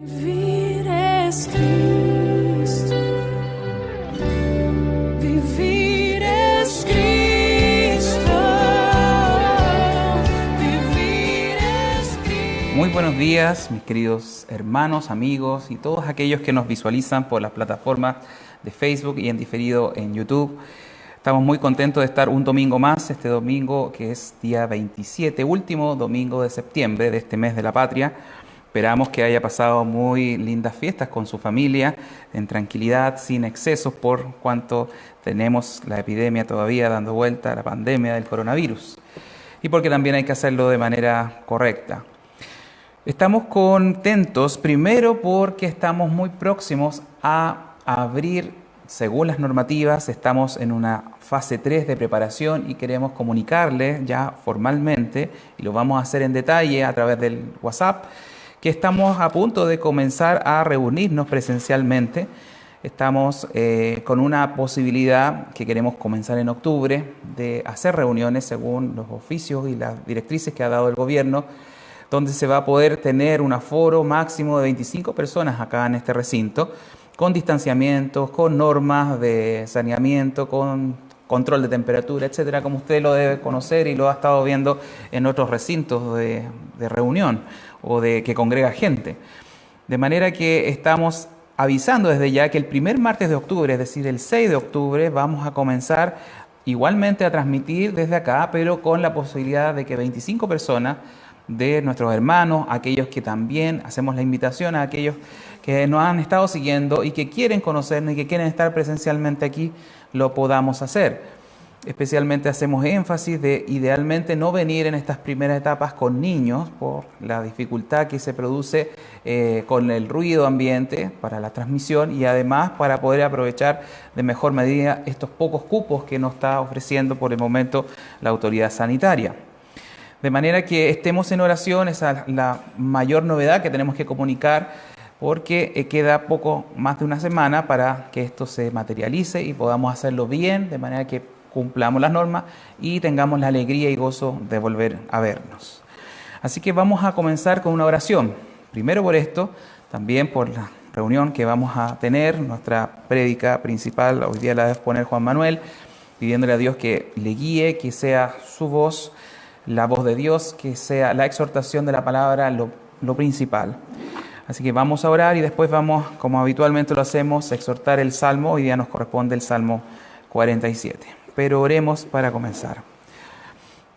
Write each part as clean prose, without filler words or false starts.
Vivir es Cristo, vivir es Cristo, vivir es Cristo. Muy buenos días, mis queridos hermanos, amigos y todos aquellos que nos visualizan por las plataformas de Facebook y en diferido en YouTube. Estamos muy contentos de estar un domingo más, este domingo que es día 27, último domingo de septiembre de este mes de la patria. Esperamos que haya pasado muy lindas fiestas con su familia, en tranquilidad, sin excesos, por cuanto tenemos la epidemia todavía dando vuelta, la pandemia del coronavirus. Y porque también hay que hacerlo de manera correcta. Estamos contentos, primero porque estamos muy próximos a abrir, según las normativas, estamos en una fase 3 de preparación y queremos comunicarles ya formalmente, y lo vamos a hacer en detalle a través del WhatsApp, que estamos a punto de comenzar a reunirnos presencialmente. Estamos con una posibilidad que queremos comenzar en octubre de hacer reuniones según los oficios y las directrices que ha dado el gobierno, donde se va a poder tener un aforo máximo de 25 personas acá en este recinto, con distanciamientos, con normas de saneamiento, con control de temperatura, etcétera, como usted lo debe conocer y lo ha estado viendo en otros recintos de reunión o de que congrega gente. De manera que estamos avisando desde ya que el primer martes de octubre, es decir, el 6 de octubre, vamos a comenzar igualmente a transmitir desde acá, pero con la posibilidad de que 25 personas de nuestros hermanos, aquellos que también hacemos la invitación a aquellos que nos han estado siguiendo y que quieren conocernos y que quieren estar presencialmente aquí, lo podamos hacer. Especialmente hacemos énfasis de idealmente no venir en estas primeras etapas con niños por la dificultad que se produce con el ruido ambiente para la transmisión y además para poder aprovechar de mejor medida estos pocos cupos que nos está ofreciendo por el momento la autoridad sanitaria. De manera que estemos en oración, esa es la mayor novedad que tenemos que comunicar, porque queda poco más de una semana para que esto se materialice y podamos hacerlo bien, de manera que cumplamos las normas y tengamos la alegría y gozo de volver a vernos. Así que vamos a comenzar con una oración. Primero por esto, también por la reunión que vamos a tener, nuestra prédica principal, hoy día la va a exponer Juan Manuel, pidiéndole a Dios que le guíe, que sea su voz, la voz de Dios, que sea la exhortación de la palabra lo principal. Así que vamos a orar y después vamos, como habitualmente lo hacemos, a exhortar el Salmo. Hoy día nos corresponde el Salmo 47. Pero oremos para comenzar.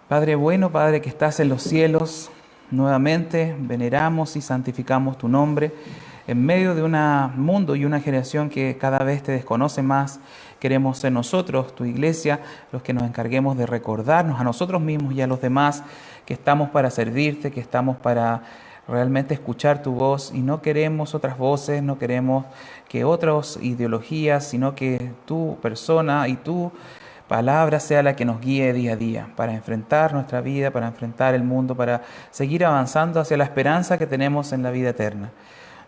Padre bueno, Padre que estás en los cielos, nuevamente veneramos y santificamos tu nombre. En medio de un mundo y una generación que cada vez te desconoce más, queremos ser nosotros, tu iglesia, los que nos encarguemos de recordarnos a nosotros mismos y a los demás que estamos para servirte, que estamos para realmente escuchar tu voz y no queremos otras voces, no queremos que otras ideologías, sino que tu persona y tu palabra sea la que nos guíe día a día para enfrentar nuestra vida, para enfrentar el mundo, para seguir avanzando hacia la esperanza que tenemos en la vida eterna.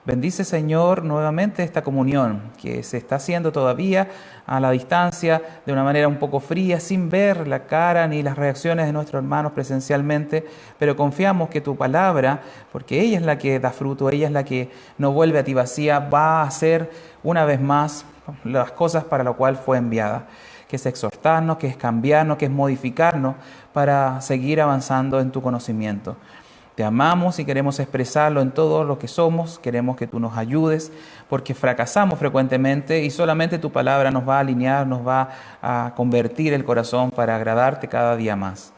Bendice, Señor, nuevamente esta comunión que se está haciendo todavía a la distancia, de una manera un poco fría, sin ver la cara ni las reacciones de nuestros hermanos presencialmente, pero confiamos que tu palabra, porque ella es la que da fruto, ella es la que no vuelve a ti vacía, va a hacer una vez más las cosas para las cuales fue enviada, que es exhortarnos, que es cambiarnos, que es modificarnos para seguir avanzando en tu conocimiento. Te amamos y queremos expresarlo en todo lo que somos, queremos que tú nos ayudes, porque fracasamos frecuentemente y solamente tu palabra nos va a alinear, nos va a convertir el corazón para agradarte cada día más.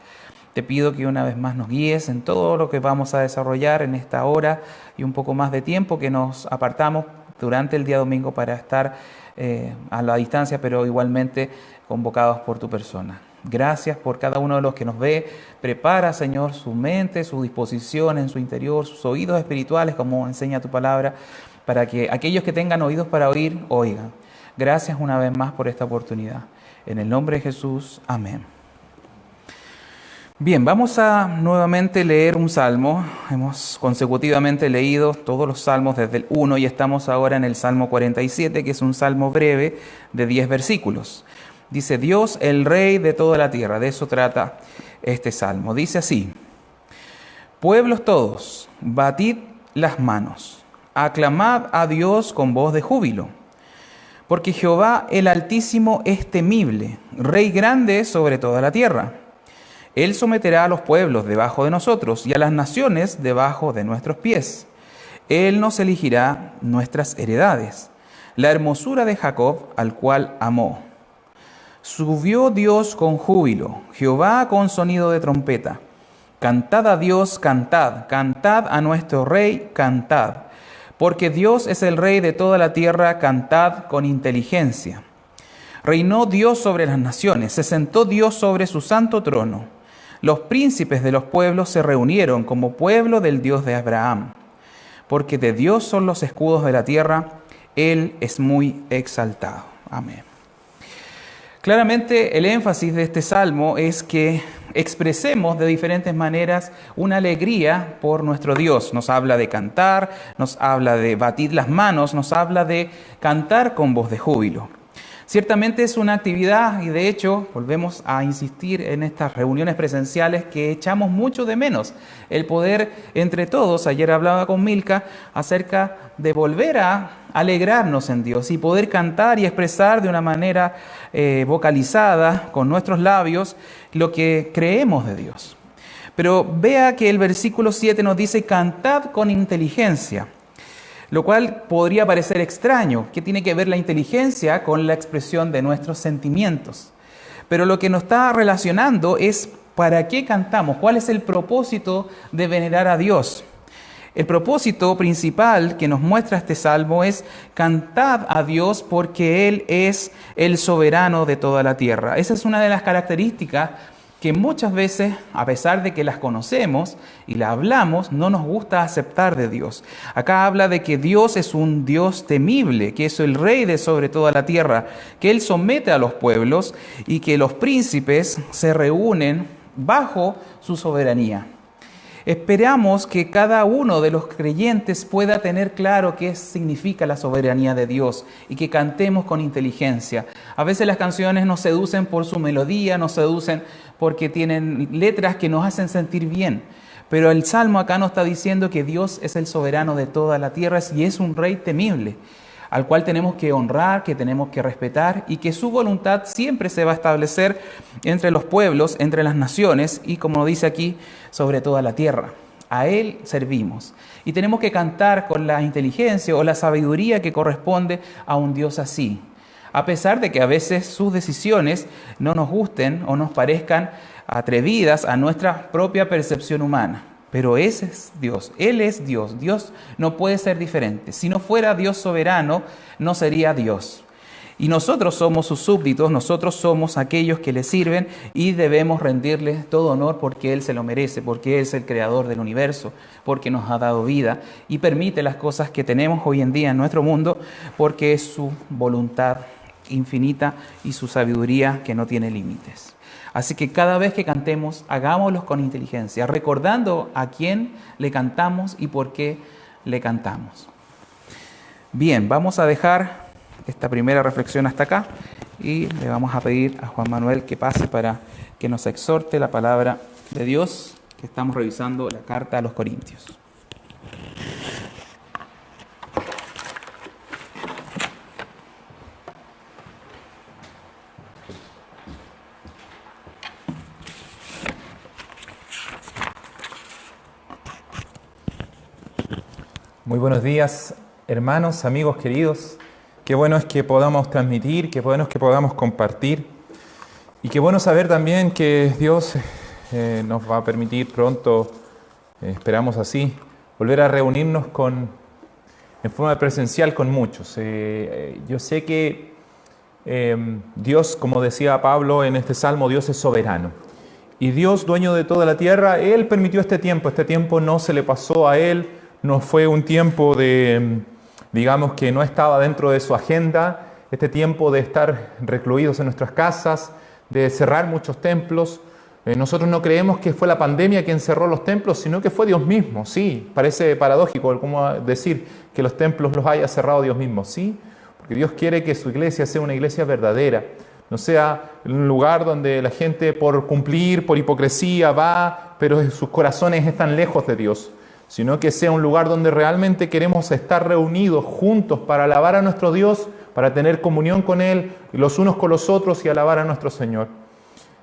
Te pido que una vez más nos guíes en todo lo que vamos a desarrollar en esta hora y un poco más de tiempo que nos apartamos durante el día domingo para estar a la distancia, pero igualmente convocados por tu persona. Gracias por cada uno de los que nos ve. Prepara, Señor, su mente, su disposición en su interior, sus oídos espirituales, como enseña tu palabra, para que aquellos que tengan oídos para oír, oigan. Gracias una vez más por esta oportunidad. En el nombre de Jesús, amén. Bien, vamos a nuevamente leer un salmo. Hemos consecutivamente leído todos los salmos desde el 1 y estamos ahora en el Salmo 47, que es un salmo breve de 10 versículos. Dice, Dios, el Rey de toda la tierra. De eso trata este salmo. Dice así, pueblos todos, batid las manos, aclamad a Dios con voz de júbilo. Porque Jehová el Altísimo es temible, Rey grande sobre toda la tierra. Él someterá a los pueblos debajo de nosotros y a las naciones debajo de nuestros pies. Él nos elegirá nuestras heredades, la hermosura de Jacob, al cual amó. Subió Dios con júbilo, Jehová con sonido de trompeta. Cantad a Dios, cantad, cantad a nuestro Rey, cantad. Porque Dios es el Rey de toda la tierra, cantad con inteligencia. Reinó Dios sobre las naciones, se sentó Dios sobre su santo trono. Los príncipes de los pueblos se reunieron como pueblo del Dios de Abraham. Porque de Dios son los escudos de la tierra, Él es muy exaltado. Amén. Claramente el énfasis de este salmo es que expresemos de diferentes maneras una alegría por nuestro Dios. Nos habla de cantar, nos habla de batir las manos, nos habla de cantar con voz de júbilo. Ciertamente es una actividad y de hecho volvemos a insistir en estas reuniones presenciales que echamos mucho de menos. El poder entre todos, ayer hablaba con Milka acerca de volver a alegrarnos en Dios y poder cantar y expresar de una manera vocalizada con nuestros labios lo que creemos de Dios. Pero vea que el versículo 7 nos dice cantad con inteligencia. Lo cual podría parecer extraño. ¿Qué tiene que ver la inteligencia con la expresión de nuestros sentimientos? Pero lo que nos está relacionando es ¿para qué cantamos? ¿Cuál es el propósito de venerar a Dios? El propósito principal que nos muestra este salmo es cantad a Dios porque Él es el soberano de toda la tierra. Esa es una de las características que muchas veces, a pesar de que las conocemos y las hablamos, no nos gusta aceptar de Dios. Acá habla de que Dios es un Dios temible, que es el Rey de sobre toda la tierra, que Él somete a los pueblos y que los príncipes se reúnen bajo su soberanía. Esperamos que cada uno de los creyentes pueda tener claro qué significa la soberanía de Dios y que cantemos con inteligencia. A veces las canciones nos seducen por su melodía, nos seducen porque tienen letras que nos hacen sentir bien. Pero el Salmo acá nos está diciendo que Dios es el soberano de toda la tierra y es un Rey temible, al cual tenemos que honrar, que tenemos que respetar y que su voluntad siempre se va a establecer entre los pueblos, entre las naciones y, como dice aquí, sobre toda la tierra. A Él servimos y tenemos que cantar con la inteligencia o la sabiduría que corresponde a un Dios así. A pesar de que a veces sus decisiones no nos gusten o nos parezcan atrevidas a nuestra propia percepción humana. Pero ese es Dios, Él es Dios, Dios no puede ser diferente. Si no fuera Dios soberano, no sería Dios. Y nosotros somos sus súbditos, nosotros somos aquellos que le sirven y debemos rendirle todo honor porque Él se lo merece, porque Él es el creador del universo, porque nos ha dado vida y permite las cosas que tenemos hoy en día en nuestro mundo, porque es su voluntad infinita y su sabiduría que no tiene límites. Así que cada vez que cantemos, hagámoslo con inteligencia, recordando a quién le cantamos y por qué le cantamos. Bien, vamos a dejar esta primera reflexión hasta acá y le vamos a pedir a Juan Manuel que pase para que nos exhorte la palabra de Dios, que estamos revisando la carta a los Corintios. Muy buenos días, hermanos, amigos queridos. Qué bueno es que podamos transmitir, qué bueno es que podamos compartir. Y qué bueno saber también que Dios nos va a permitir pronto, esperamos así, volver a reunirnos en forma presencial con muchos. Yo sé que Dios, como decía Pablo en este salmo, Dios es soberano. Y Dios, dueño de toda la tierra, Él permitió este tiempo no se le pasó a Él. No fue un tiempo digamos que no estaba dentro de su agenda, este tiempo de estar recluidos en nuestras casas, de cerrar muchos templos. Nosotros no creemos que fue la pandemia quien cerró los templos, sino que fue Dios mismo. Sí, parece paradójico como decir que los templos los haya cerrado Dios mismo. Sí, porque Dios quiere que su iglesia sea una iglesia verdadera, no sea un lugar donde la gente por cumplir, por hipocresía va, pero sus corazones están lejos de Dios. sino que sea un lugar donde realmente queremos estar reunidos juntos para alabar a nuestro Dios, para tener comunión con Él, los unos con los otros y alabar a nuestro Señor.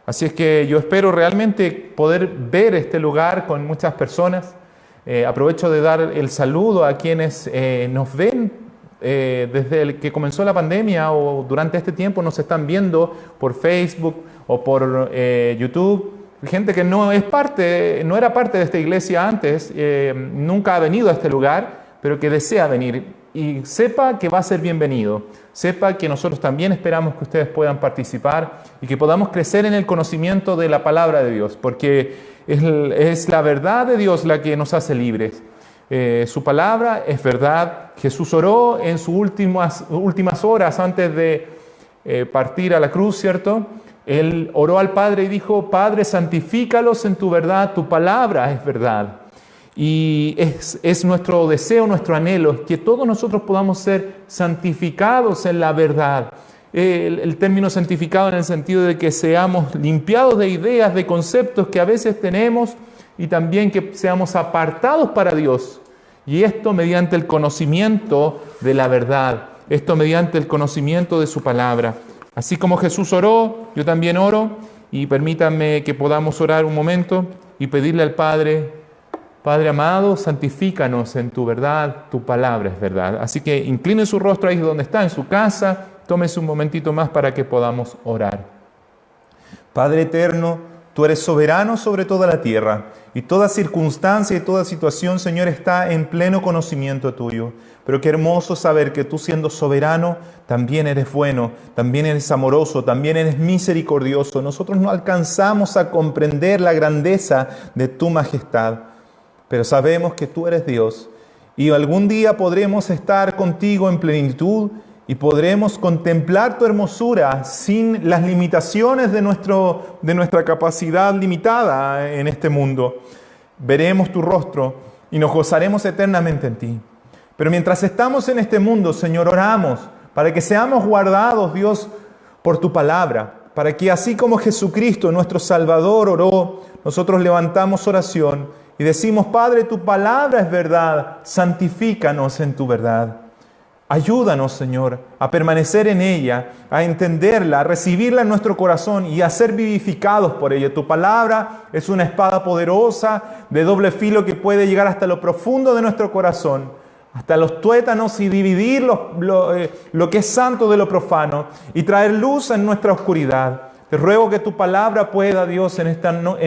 Así es que yo espero realmente poder ver este lugar con muchas personas. Aprovecho de dar el saludo a quienes nos ven desde que comenzó la pandemia o durante este tiempo nos están viendo por Facebook o por YouTube. Gente que no era parte de esta iglesia antes, nunca ha venido a este lugar, pero que desea venir y sepa que va a ser bienvenido. Sepa que nosotros también esperamos que ustedes puedan participar y que podamos crecer en el conocimiento de la palabra de Dios, porque es la verdad de Dios la que nos hace libres. Su palabra es verdad. Jesús oró en sus últimas horas antes de partir a la cruz, ¿cierto? Él oró al Padre y dijo: Padre, santifícalos en tu verdad, tu palabra es verdad. Y es nuestro deseo, nuestro anhelo, que todos nosotros podamos ser santificados en la verdad. El término santificado en el sentido de que seamos limpiados de ideas, de conceptos que a veces tenemos, y también que seamos apartados para Dios. Y esto mediante el conocimiento de la verdad, esto mediante el conocimiento de su palabra. Así como Jesús oró, yo también oro, y permítanme que podamos orar un momento y pedirle al Padre: Padre amado, santifícanos en tu verdad, tu palabra es verdad. Así que incline su rostro ahí donde está, en su casa, tómese un momentito más para que podamos orar. Padre eterno, tú eres soberano sobre toda la tierra, y toda circunstancia y toda situación, Señor, está en pleno conocimiento tuyo. Pero qué hermoso saber que tú, siendo soberano, también eres bueno, también eres amoroso, también eres misericordioso. Nosotros no alcanzamos a comprender la grandeza de tu majestad, pero sabemos que tú eres Dios, y algún día podremos estar contigo en plenitud y podremos contemplar tu hermosura sin las limitaciones de nuestra capacidad limitada en este mundo. Veremos tu rostro y nos gozaremos eternamente en ti. Pero mientras estamos en este mundo, Señor, oramos para que seamos guardados, Dios, por tu palabra, para que así como Jesucristo, nuestro Salvador, oró, nosotros levantamos oración y decimos: Padre, tu palabra es verdad, santifícanos en tu verdad. Ayúdanos, Señor, a permanecer en ella, a entenderla, a recibirla en nuestro corazón y a ser vivificados por ella. Tu palabra es una espada poderosa, de doble filo, que puede llegar hasta lo profundo de nuestro corazón, hasta los tuétanos, y dividir lo que es santo de lo profano y traer luz en nuestra oscuridad. Te ruego que tu palabra pueda, Dios, en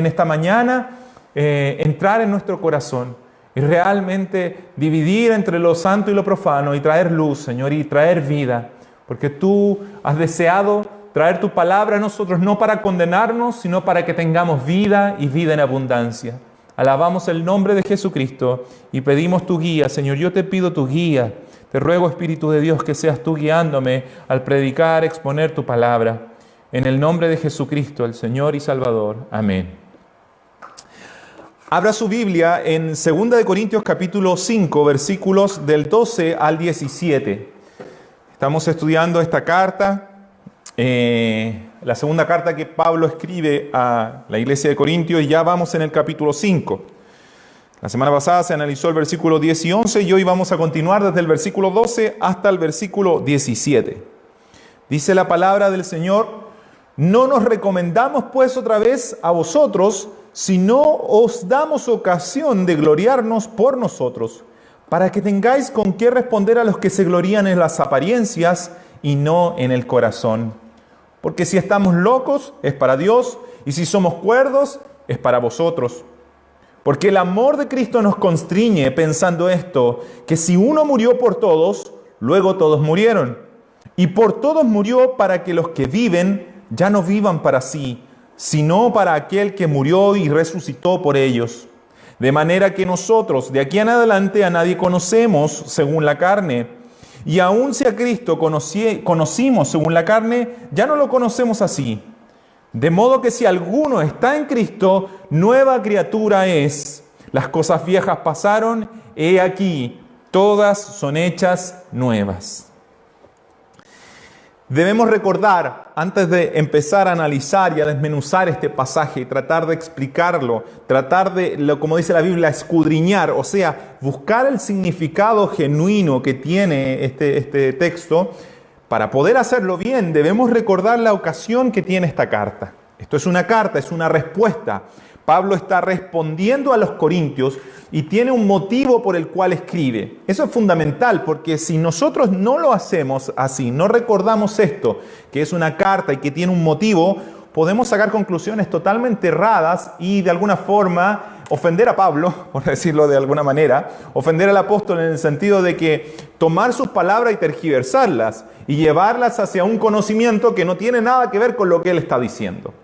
esta mañana entrar en nuestro corazón y realmente dividir entre lo santo y lo profano y traer luz, Señor, y traer vida, porque tú has deseado traer tu palabra a nosotros no para condenarnos, sino para que tengamos vida y vida en abundancia. Alabamos el nombre de Jesucristo y pedimos tu guía, Señor. Yo te pido tu guía. Te ruego, Espíritu de Dios, que seas tú guiándome al predicar, exponer tu palabra. En el nombre de Jesucristo, el Señor y Salvador. Amén. Abra su Biblia en 2 Corintios capítulo 5, versículos del 12 al 17. Estamos estudiando esta carta, la segunda carta que Pablo escribe a la iglesia de Corintios, y ya vamos en el capítulo 5. La semana pasada se analizó el versículo 10 y 11 y hoy vamos a continuar desde el versículo 12 hasta el versículo 17. Dice la palabra del Señor: no nos recomendamos pues otra vez a vosotros, sino os damos ocasión de gloriarnos por nosotros, para que tengáis con qué responder a los que se glorían en las apariencias y no en el corazón. Porque si estamos locos, es para Dios, y si somos cuerdos, es para vosotros. Porque el amor de Cristo nos constriñe, pensando esto, que si uno murió por todos, luego todos murieron. Y por todos murió, para que los que viven ya no vivan para sí, sino para aquel que murió y resucitó por ellos. De manera que nosotros, de aquí en adelante, a nadie conocemos según la carne. Y aun si a Cristo conocimos según la carne, ya no lo conocemos así. De modo que si alguno está en Cristo, nueva criatura es. Las cosas viejas pasaron, he aquí, todas son hechas nuevas. Debemos recordar, antes de empezar a analizar y a desmenuzar este pasaje y tratar de explicarlo, tratar de, como dice la Biblia, escudriñar, o sea, buscar el significado genuino que tiene este texto, para poder hacerlo bien, debemos recordar la ocasión que tiene esta carta. Esto es una carta, es una respuesta. Pablo está respondiendo a los corintios y tiene un motivo por el cual escribe. Eso es fundamental, porque si nosotros no lo hacemos así, no recordamos esto, que es una carta y que tiene un motivo, podemos sacar conclusiones totalmente erradas y de alguna forma ofender a Pablo, por decirlo de alguna manera, ofender al apóstol en el sentido de que tomar sus palabras y tergiversarlas y llevarlas hacia un conocimiento que no tiene nada que ver con lo que él está diciendo.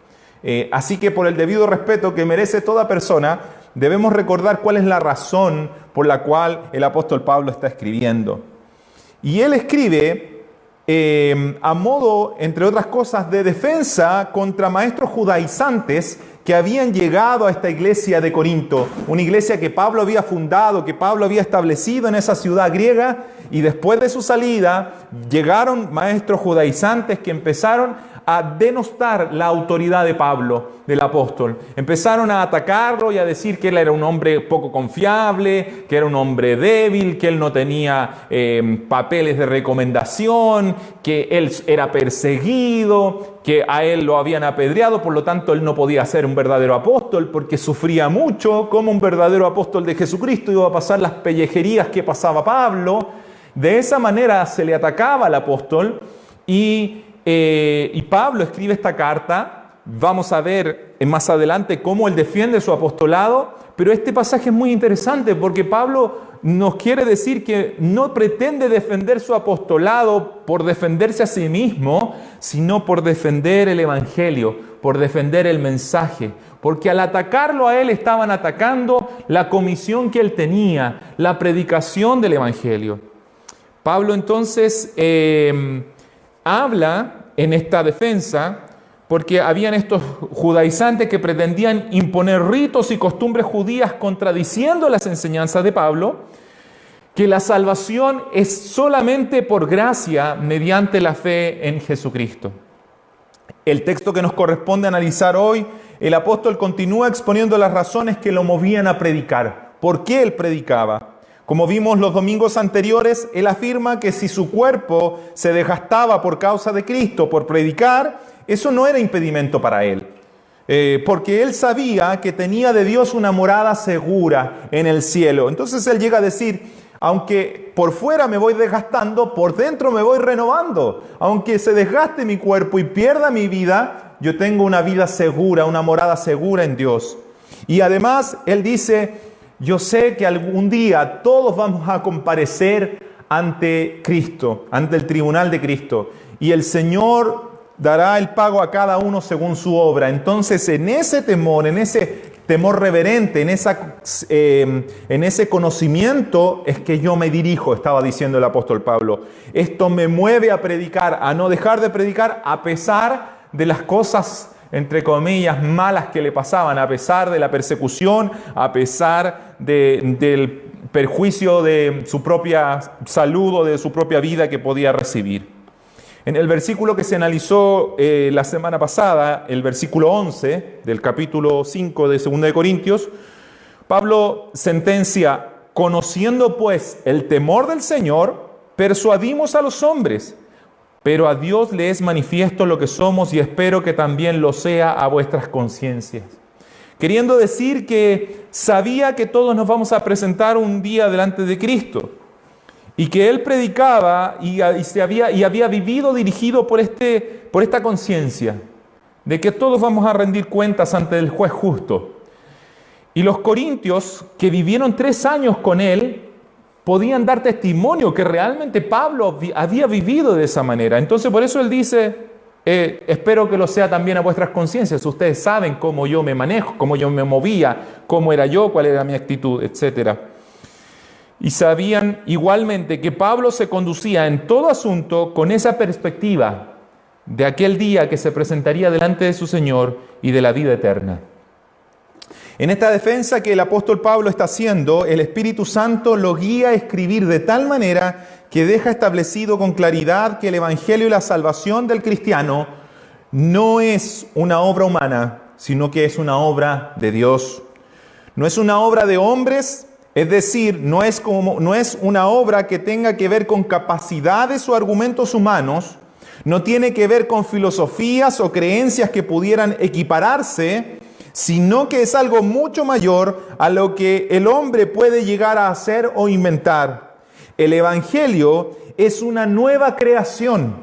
Así que por el debido respeto que merece toda persona, debemos recordar cuál es la razón por la cual el apóstol Pablo está escribiendo. Y él escribe a modo, entre otras cosas, de defensa contra maestros judaizantes que habían llegado a esta iglesia de Corinto, una iglesia que Pablo había fundado, que Pablo había establecido en esa ciudad griega, y después de su salida llegaron maestros judaizantes que empezaron a denostar la autoridad de Pablo, del apóstol. Empezaron a atacarlo y a decir que él era un hombre poco confiable, que era un hombre débil, que él no tenía papeles de recomendación, que él era perseguido, que a él lo habían apedreado, por lo tanto él no podía ser un verdadero apóstol porque sufría mucho. Como un verdadero apóstol de Jesucristo iba a pasar las pellejerías que pasaba Pablo. De esa manera se le atacaba al apóstol y Pablo escribe esta carta. Vamos a ver más adelante cómo él defiende su apostolado, pero este pasaje es muy interesante porque Pablo nos quiere decir que no pretende defender su apostolado por defenderse a sí mismo, sino por defender el evangelio, por defender el mensaje, porque al atacarlo a él estaban atacando la comisión que él tenía, la predicación del evangelio. Pablo entonces habla en esta defensa porque habían estos judaizantes que pretendían imponer ritos y costumbres judías contradiciendo las enseñanzas de Pablo, que la salvación es solamente por gracia mediante la fe en Jesucristo. El texto que nos corresponde analizar hoy, el apóstol continúa exponiendo las razones que lo movían a predicar. ¿Por qué él predicaba? Como vimos los domingos anteriores, él afirma que si su cuerpo se desgastaba por causa de Cristo, por predicar, eso no era impedimento para él. Porque él sabía que tenía de Dios una morada segura en el cielo. Entonces él llega a decir, aunque por fuera me voy desgastando, por dentro me voy renovando. Aunque se desgaste mi cuerpo y pierda mi vida, yo tengo una vida segura, una morada segura en Dios. Y además él dice, yo sé que algún día todos vamos a comparecer ante Cristo, ante el tribunal de Cristo. Y el Señor dará el pago a cada uno según su obra. Entonces, en ese temor reverente, en ese conocimiento es que yo me dirijo, estaba diciendo el apóstol Pablo. Esto me mueve a predicar, a no dejar de predicar a pesar de las cosas, entre comillas, malas que le pasaban, a pesar de la persecución, a pesar del perjuicio de su propia salud o de su propia vida que podía recibir. En el versículo que se analizó la semana pasada, el versículo 11 del capítulo 5 de 2 de Corintios, Pablo sentencia, conociendo pues el temor del Señor, persuadimos a los hombres, pero a Dios le es manifiesto lo que somos y espero que también lo sea a vuestras conciencias. Queriendo decir que sabía que todos nos vamos a presentar un día delante de Cristo. Y que él predicaba y había vivido dirigido por esta conciencia de que todos vamos a rendir cuentas ante el juez justo. Y los corintios que vivieron 3 años con él podían dar testimonio que realmente Pablo había vivido de esa manera. Entonces por eso él dice, espero que lo sea también a vuestras conciencias. Ustedes saben cómo yo me manejo, cómo yo me movía, cómo era yo, cuál era mi actitud, etcétera. Y sabían igualmente que Pablo se conducía en todo asunto con esa perspectiva de aquel día que se presentaría delante de su Señor y de la vida eterna. En esta defensa que el apóstol Pablo está haciendo, el Espíritu Santo lo guía a escribir de tal manera que deja establecido con claridad que el Evangelio y la salvación del cristiano no es una obra humana, sino que es una obra de Dios. No es una obra de hombres, es decir, no es una obra que tenga que ver con capacidades o argumentos humanos, no tiene que ver con filosofías o creencias que pudieran equipararse, sino que es algo mucho mayor a lo que el hombre puede llegar a hacer o inventar. El Evangelio es una nueva creación,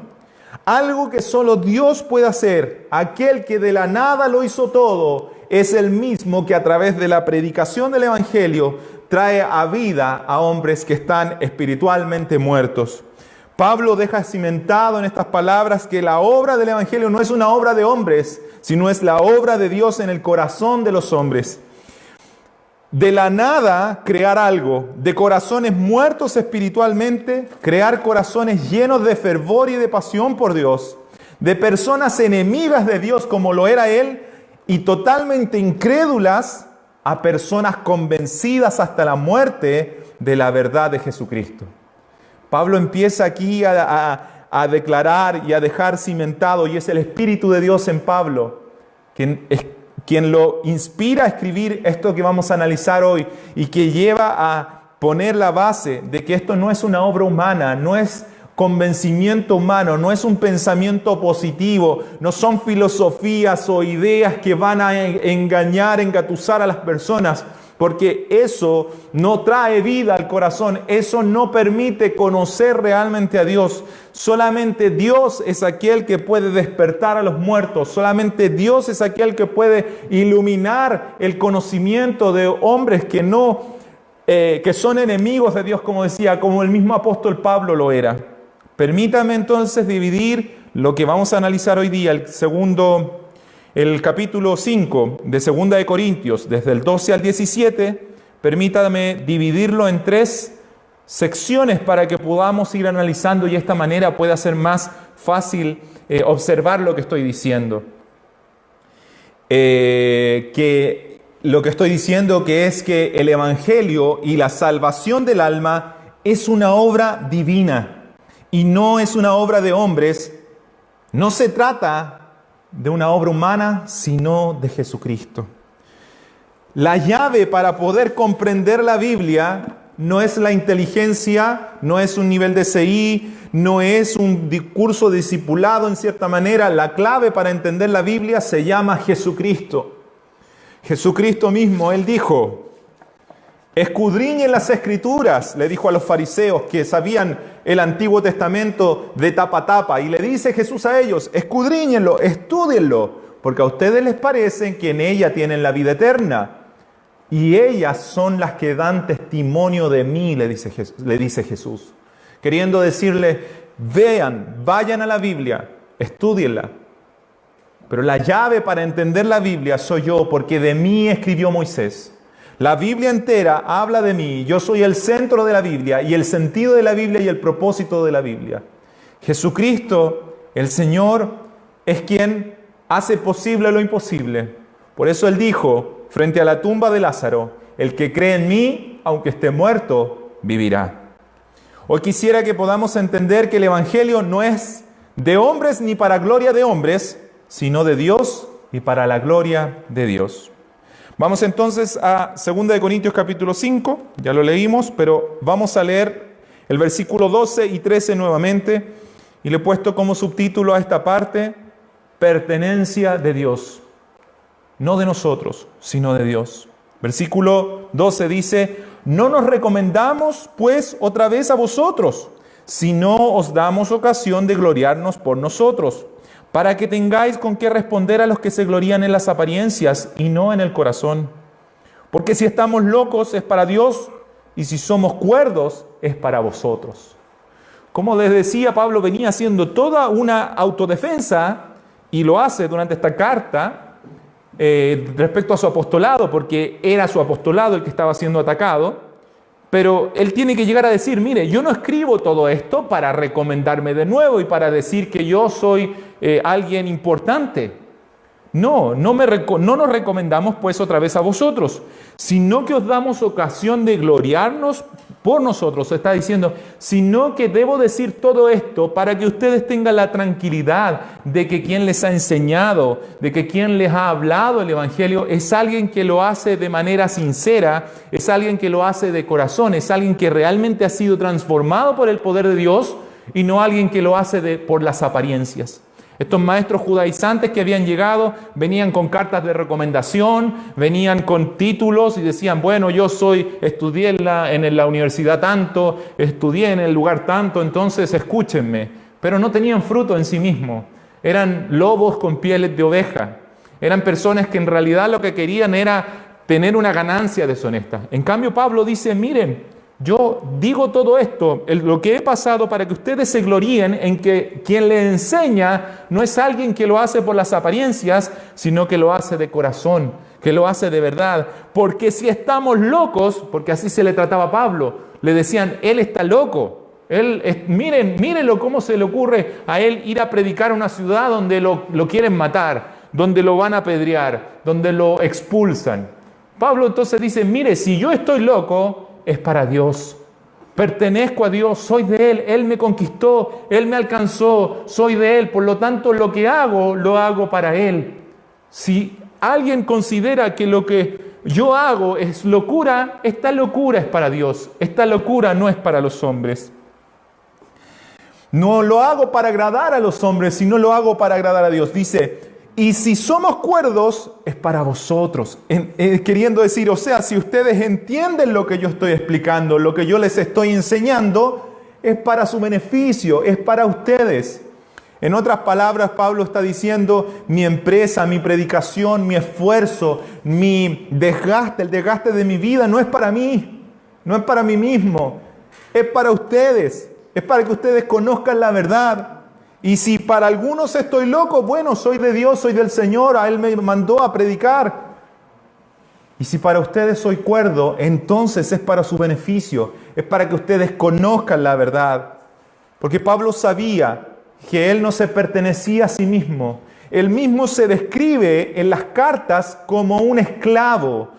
algo que solo Dios puede hacer. Aquel que de la nada lo hizo todo es el mismo que a través de la predicación del Evangelio trae a vida a hombres que están espiritualmente muertos. Pablo deja cimentado en estas palabras que la obra del Evangelio no es una obra de hombres, sino es la obra de Dios en el corazón de los hombres. De la nada crear algo, de corazones muertos espiritualmente, crear corazones llenos de fervor y de pasión por Dios, de personas enemigas de Dios como lo era Él y totalmente incrédulas a personas convencidas hasta la muerte de la verdad de Jesucristo. Pablo empieza aquí a declarar y a dejar cimentado, y es el Espíritu de Dios en Pablo, quien lo inspira a escribir esto que vamos a analizar hoy y que lleva a poner la base de que esto no es una obra humana, no es convencimiento humano, no es un pensamiento positivo, no son filosofías o ideas que van a engañar, engatusar a las personas, porque eso no trae vida al corazón, eso no permite conocer realmente a Dios. Solamente Dios es aquel que puede despertar a los muertos, solamente Dios es aquel que puede iluminar el conocimiento de hombres que son enemigos de Dios, como decía, como el mismo apóstol Pablo lo era. Permítame entonces dividir lo que vamos a analizar hoy día, el capítulo 5 de 2 de Corintios, desde el 12 al 17, permítame dividirlo en 3 secciones para que podamos ir analizando y de esta manera pueda ser más fácil observar lo que estoy diciendo. Que lo que estoy diciendo que es que el Evangelio y la salvación del alma es una obra divina y no es una obra de hombres. No se trata de una obra humana, sino de Jesucristo. La llave para poder comprender la Biblia no es la inteligencia, no es un nivel de CI, no es un curso discipulado en cierta manera. La clave para entender la Biblia se llama Jesucristo. Jesucristo mismo, Él dijo: escudriñen las Escrituras, le dijo a los fariseos que sabían el Antiguo Testamento de tapa a tapa. Y le dice Jesús a ellos: escudriñenlo, estúdienlo, porque a ustedes les parece que en ella tienen la vida eterna. Y ellas son las que dan testimonio de mí, le dice Jesús. Queriendo decirle: vayan a la Biblia, estúdienla. Pero la llave para entender la Biblia soy yo, porque de mí escribió Moisés. La Biblia entera habla de mí. Yo soy el centro de la Biblia y el sentido de la Biblia y el propósito de la Biblia. Jesucristo, el Señor, es quien hace posible lo imposible. Por eso Él dijo, frente a la tumba de Lázaro: el que cree en mí, aunque esté muerto, vivirá. Hoy quisiera que podamos entender que el Evangelio no es de hombres ni para gloria de hombres, sino de Dios y para la gloria de Dios. Vamos entonces a 2 de Corintios capítulo 5, ya lo leímos, pero vamos a leer el versículo 12 y 13 nuevamente, y le he puesto como subtítulo a esta parte: pertenencia de Dios, no de nosotros, sino de Dios. Versículo 12 dice: no nos recomendamos pues otra vez a vosotros, sino os damos ocasión de gloriarnos por nosotros, para que tengáis con qué responder a los que se glorían en las apariencias y no en el corazón. Porque si estamos locos es para Dios, y si somos cuerdos es para vosotros. Como les decía, Pablo venía haciendo toda una autodefensa, y lo hace durante esta carta, respecto a su apostolado, porque era su apostolado el que estaba siendo atacado. Pero él tiene que llegar a decir: mire, yo no escribo todo esto para recomendarme de nuevo y para decir que yo soy alguien importante. No nos recomendamos pues otra vez a vosotros, sino que os damos ocasión de gloriarnos por nosotros. Está diciendo, sino que debo decir todo esto para que ustedes tengan la tranquilidad de que quien les ha enseñado, de que quien les ha hablado el Evangelio es alguien que lo hace de manera sincera, es alguien que lo hace de corazón, es alguien que realmente ha sido transformado por el poder de Dios y no alguien que lo hace por las apariencias. Estos maestros judaizantes que habían llegado venían con cartas de recomendación, venían con títulos y decían, bueno, estudié en la universidad tanto, estudié en el lugar tanto, entonces escúchenme. Pero no tenían fruto en sí mismos. Eran lobos con pieles de oveja. Eran personas que en realidad lo que querían era tener una ganancia deshonesta. En cambio, Pablo dice, miren, yo digo todo esto, lo que he pasado para que ustedes se gloríen en que quien le enseña no es alguien que lo hace por las apariencias, sino que lo hace de corazón, que lo hace de verdad. Porque si estamos locos, porque así se le trataba a Pablo, le decían, él está loco. Mírenlo cómo se le ocurre a él ir a predicar a una ciudad donde lo quieren matar, donde lo van a apedrear, donde lo expulsan. Pablo entonces dice, mire, si yo estoy loco, es para Dios. Pertenezco a Dios, soy de Él, Él me conquistó, Él me alcanzó, soy de Él. Por lo tanto, lo que hago, lo hago para Él. Si alguien considera que lo que yo hago es locura, esta locura es para Dios. Esta locura no es para los hombres. No lo hago para agradar a los hombres, sino lo hago para agradar a Dios. Dice, y si somos cuerdos, es para vosotros. Queriendo decir, o sea, si ustedes entienden lo que yo estoy explicando, lo que yo les estoy enseñando, es para su beneficio, es para ustedes. En otras palabras, Pablo está diciendo, mi empresa, mi predicación, mi esfuerzo, mi desgaste, el desgaste de mi vida no es para mí, no es para mí mismo, es para ustedes, es para que ustedes conozcan la verdad. Y si para algunos estoy loco, bueno, soy de Dios, soy del Señor, a Él me mandó a predicar. Y si para ustedes soy cuerdo, entonces es para su beneficio, es para que ustedes conozcan la verdad. Porque Pablo sabía que él no se pertenecía a sí mismo. Él mismo se describe en las cartas como un esclavo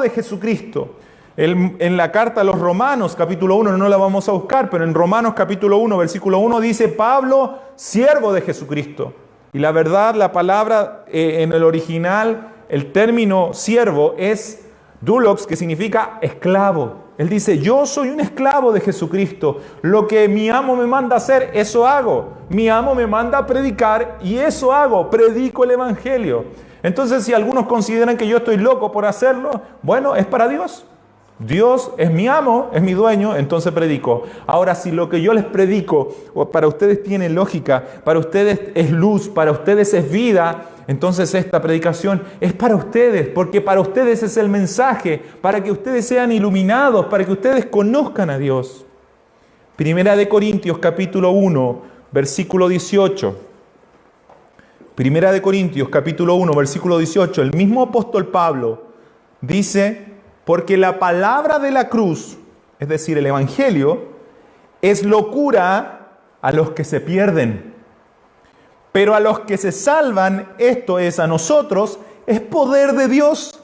de Jesucristo. En la carta a los Romanos, capítulo 1, no la vamos a buscar, pero en Romanos capítulo 1, versículo 1 dice, Pablo, siervo de Jesucristo. Y la verdad, la palabra en el original, el término siervo es doulos, que significa esclavo. Él dice, yo soy un esclavo de Jesucristo. Lo que mi amo me manda a hacer, eso hago. Mi amo me manda a predicar y eso hago. Predico el Evangelio. Entonces, si algunos consideran que yo estoy loco por hacerlo, bueno, es para Dios. Dios es mi amo, es mi dueño, entonces predico. Ahora, si lo que yo les predico para ustedes tiene lógica, para ustedes es luz, para ustedes es vida, entonces esta predicación es para ustedes, porque para ustedes es el mensaje, para que ustedes sean iluminados, para que ustedes conozcan a Dios. Primera de Corintios capítulo 1, versículo 18. Primera de Corintios capítulo 1, versículo 18. El mismo apóstol Pablo dice, porque la palabra de la cruz, es decir, el Evangelio, es locura a los que se pierden. Pero a los que se salvan, esto es a nosotros, es poder de Dios.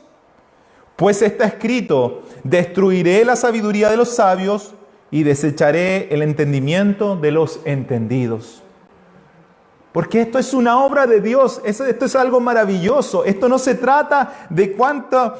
Pues está escrito, destruiré la sabiduría de los sabios y desecharé el entendimiento de los entendidos. Porque esto es una obra de Dios, esto es algo maravilloso. Esto no se trata de cuánta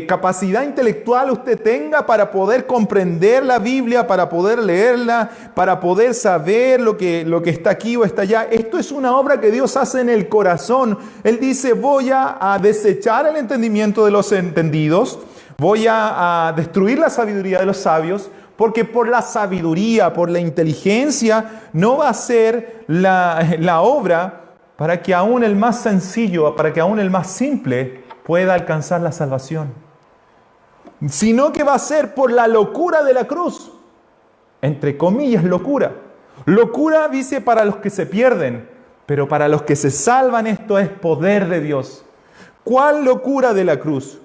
capacidad intelectual usted tenga para poder comprender la Biblia, para poder leerla, para poder saber lo que está aquí o está allá. Esto es una obra que Dios hace en el corazón. Él dice, voy a desechar el entendimiento de los entendidos, voy a destruir la sabiduría de los sabios, porque por la sabiduría, por la inteligencia, no va a ser la obra para que aún el más sencillo, para que aún el más simple pueda alcanzar la salvación. Sino que va a ser por la locura de la cruz. Entre comillas, locura. Locura dice para los que se pierden, pero para los que se salvan esto es poder de Dios. ¿Cuál locura de la cruz?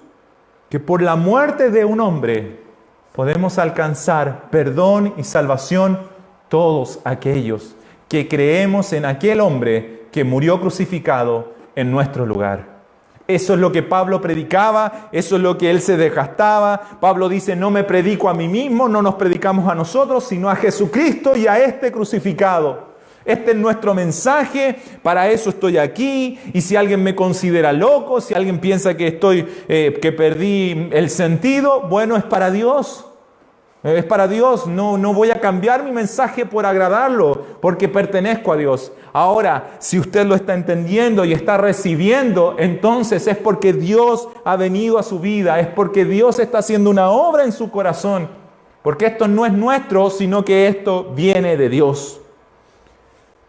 Que por la muerte de un hombre podemos alcanzar perdón y salvación todos aquellos que creemos en aquel hombre que murió crucificado en nuestro lugar. Eso es lo que Pablo predicaba, eso es lo que él se desgastaba. Pablo dice, no me predico a mí mismo, no nos predicamos a nosotros, sino a Jesucristo y a este crucificado. Este es nuestro mensaje, para eso estoy aquí. Y si alguien me considera loco, si alguien piensa que que perdí el sentido, bueno, es para Dios. Es para Dios, no voy a cambiar mi mensaje por agradarlo, porque pertenezco a Dios. Ahora, si usted lo está entendiendo y está recibiendo, entonces es porque Dios ha venido a su vida, es porque Dios está haciendo una obra en su corazón, porque esto no es nuestro, sino que esto viene de Dios.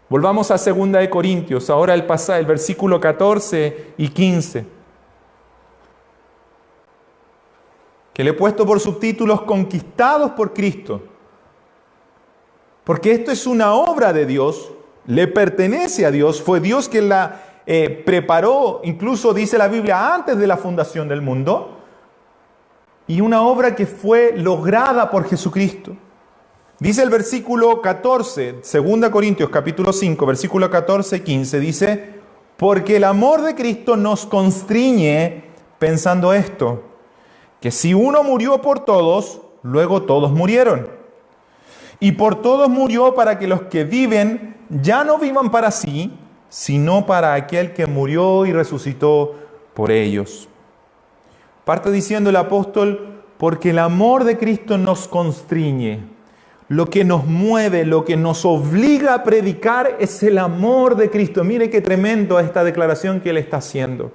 Volvamos a 2 de Corintios, ahora el versículo 14 y 15. Que le he puesto por subtítulos conquistados por Cristo. Porque esto es una obra de Dios, le pertenece a Dios, fue Dios quien la preparó, incluso dice la Biblia, antes de la fundación del mundo, y una obra que fue lograda por Jesucristo. Dice el versículo 14, 2 Corintios capítulo 5, versículo 14 y 15, dice, porque el amor de Cristo nos constriñe pensando esto, que si uno murió por todos, luego todos murieron. Y por todos murió para que los que viven ya no vivan para sí, sino para aquel que murió y resucitó por ellos. Parte diciendo el apóstol, porque el amor de Cristo nos constriñe. Lo que nos mueve, lo que nos obliga a predicar es el amor de Cristo. Mire qué tremendo esta declaración que él está haciendo.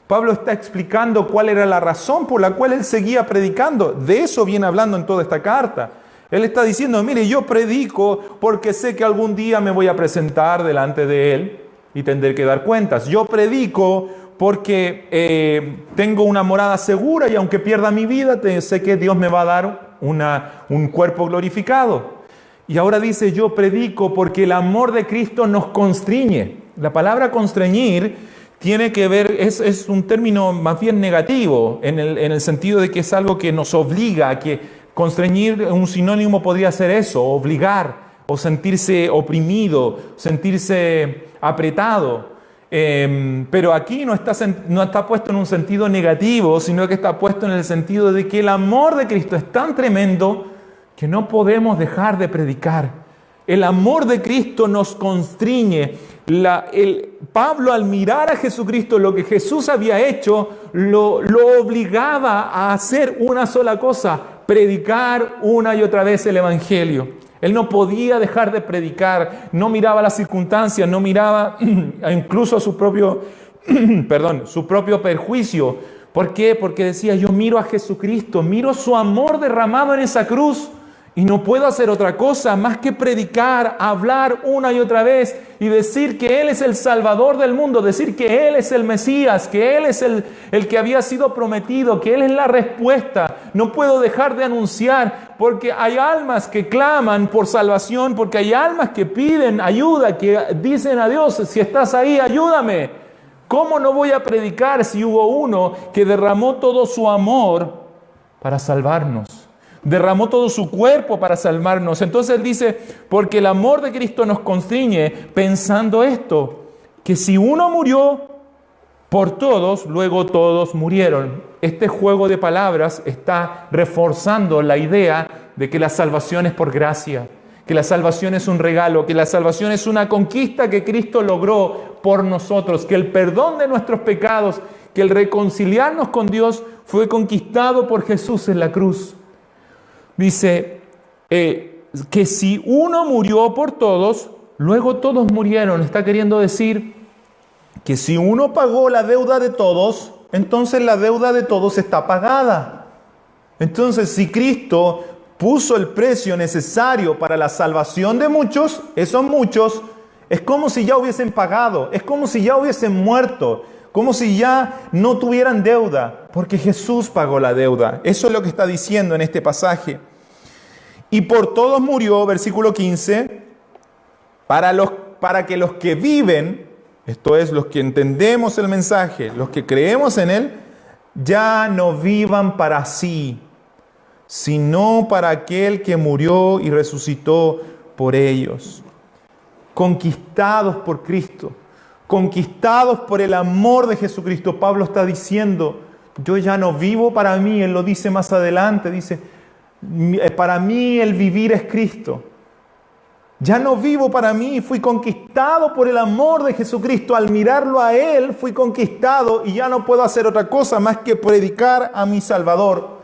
Pablo está explicando cuál era la razón por la cual él seguía predicando. De eso viene hablando en toda esta carta. Él está diciendo, mire, yo predico porque sé que algún día me voy a presentar delante de él y tendré que dar cuentas. Yo predico porque tengo una morada segura y aunque pierda mi vida, sé que Dios me va a dar un cuerpo glorificado. Y ahora dice, yo predico porque el amor de Cristo nos constriñe. La palabra constreñir tiene que ver, es un término más bien negativo, en el sentido de que es algo que nos obliga, que constreñir, un sinónimo podría ser eso, obligar, o sentirse oprimido, sentirse apretado. Pero aquí no está puesto en un sentido negativo, sino que está puesto en el sentido de que el amor de Cristo es tan tremendo que no podemos dejar de predicar. El amor de Cristo nos constriñe. Pablo, al mirar a Jesucristo, lo que Jesús había hecho, lo obligaba a hacer una sola cosa, predicar una y otra vez el Evangelio. Él no podía dejar de predicar, no miraba las circunstancias, no miraba incluso su propio perjuicio. ¿Por qué? Porque decía, yo miro a Jesucristo, miro su amor derramado en esa cruz y no puedo hacer otra cosa más que predicar, hablar una y otra vez y decir que Él es el Salvador del mundo, decir que Él es el Mesías, que Él es el que había sido prometido, que Él es la respuesta. No puedo dejar de anunciar porque hay almas que claman por salvación, porque hay almas que piden ayuda, que dicen a Dios, si estás ahí, ayúdame. ¿Cómo no voy a predicar si hubo uno que derramó todo su amor para salvarnos? Derramó todo su cuerpo para salvarnos. Entonces él dice, porque el amor de Cristo nos constriñe pensando esto, que si uno murió por todos, luego todos murieron. Este juego de palabras está reforzando la idea de que la salvación es por gracia, que la salvación es un regalo, que la salvación es una conquista que Cristo logró por nosotros, que el perdón de nuestros pecados, que el reconciliarnos con Dios fue conquistado por Jesús en la cruz. Dice que si uno murió por todos, luego todos murieron. Está queriendo decir que si uno pagó la deuda de todos, entonces la deuda de todos está pagada. Entonces, si Cristo puso el precio necesario para la salvación de muchos, esos muchos, es como si ya hubiesen pagado, es como si ya hubiesen muerto, como si ya no tuvieran deuda, porque Jesús pagó la deuda. Eso es lo que está diciendo en este pasaje. Y por todos murió, versículo 15, para que los que viven, esto es, los que entendemos el mensaje, los que creemos en él, ya no vivan para sí, sino para aquel que murió y resucitó por ellos. Conquistados por Cristo, conquistados por el amor de Jesucristo. Pablo está diciendo, yo ya no vivo para mí. Él lo dice más adelante, dice, para mí el vivir es Cristo. Ya no vivo para mí, fui conquistado por el amor de Jesucristo. Al mirarlo a Él, fui conquistado y ya no puedo hacer otra cosa más que predicar a mi Salvador.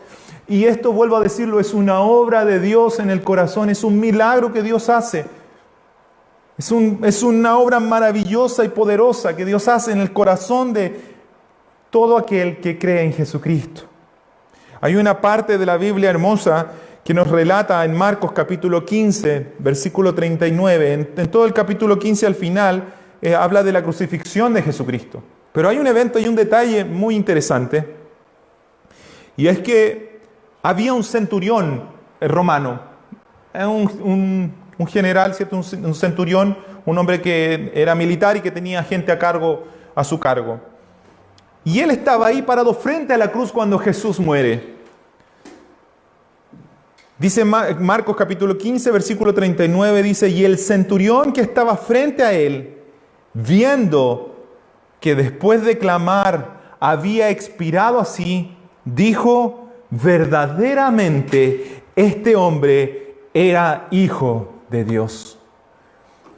Y esto, vuelvo a decirlo, es una obra de Dios en el corazón, es un milagro que Dios hace. Es una obra maravillosa y poderosa que Dios hace en el corazón de todo aquel que cree en Jesucristo. Hay una parte de la Biblia hermosa que nos relata en Marcos capítulo 15, versículo 39. En todo el capítulo 15 al final habla de la crucifixión de Jesucristo. Pero hay un evento y un detalle muy interesante. Y es que había un centurión romano, un general, ¿cierto? Un centurión, un hombre que era militar y que tenía gente a su cargo. Y él estaba ahí parado frente a la cruz cuando Jesús muere. Dice Marcos capítulo 15, versículo 39, dice, y el centurión que estaba frente a él, viendo que después de clamar había expirado así, dijo, verdaderamente este hombre era hijo de Dios.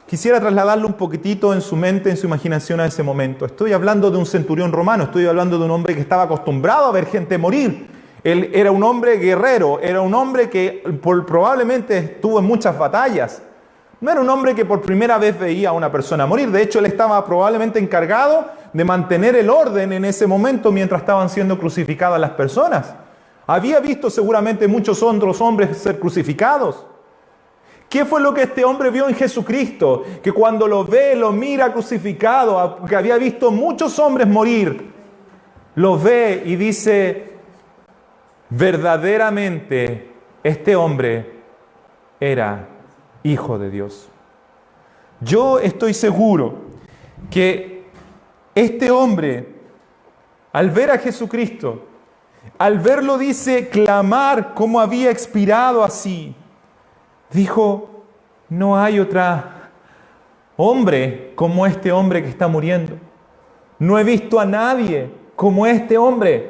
Quisiera trasladarlo un poquitito en su mente, en su imaginación a ese momento. Estoy hablando de un centurión romano, estoy hablando de un hombre que estaba acostumbrado a ver gente morir. Él era un hombre guerrero, era un hombre que probablemente estuvo en muchas batallas. No era un hombre que por primera vez veía a una persona morir. De hecho, él estaba probablemente encargado de mantener el orden en ese momento mientras estaban siendo crucificadas las personas. Había visto seguramente muchos otros hombres ser crucificados. ¿Qué fue lo que este hombre vio en Jesucristo? Que cuando lo ve, lo mira crucificado, que había visto muchos hombres morir, lo ve y dice, verdaderamente este hombre era hijo de Dios. Yo estoy seguro que este hombre, al ver a Jesucristo, al verlo, dice, clamar como había expirado así, dijo, no hay otra hombre como este hombre que está muriendo. No he visto a nadie como este hombre.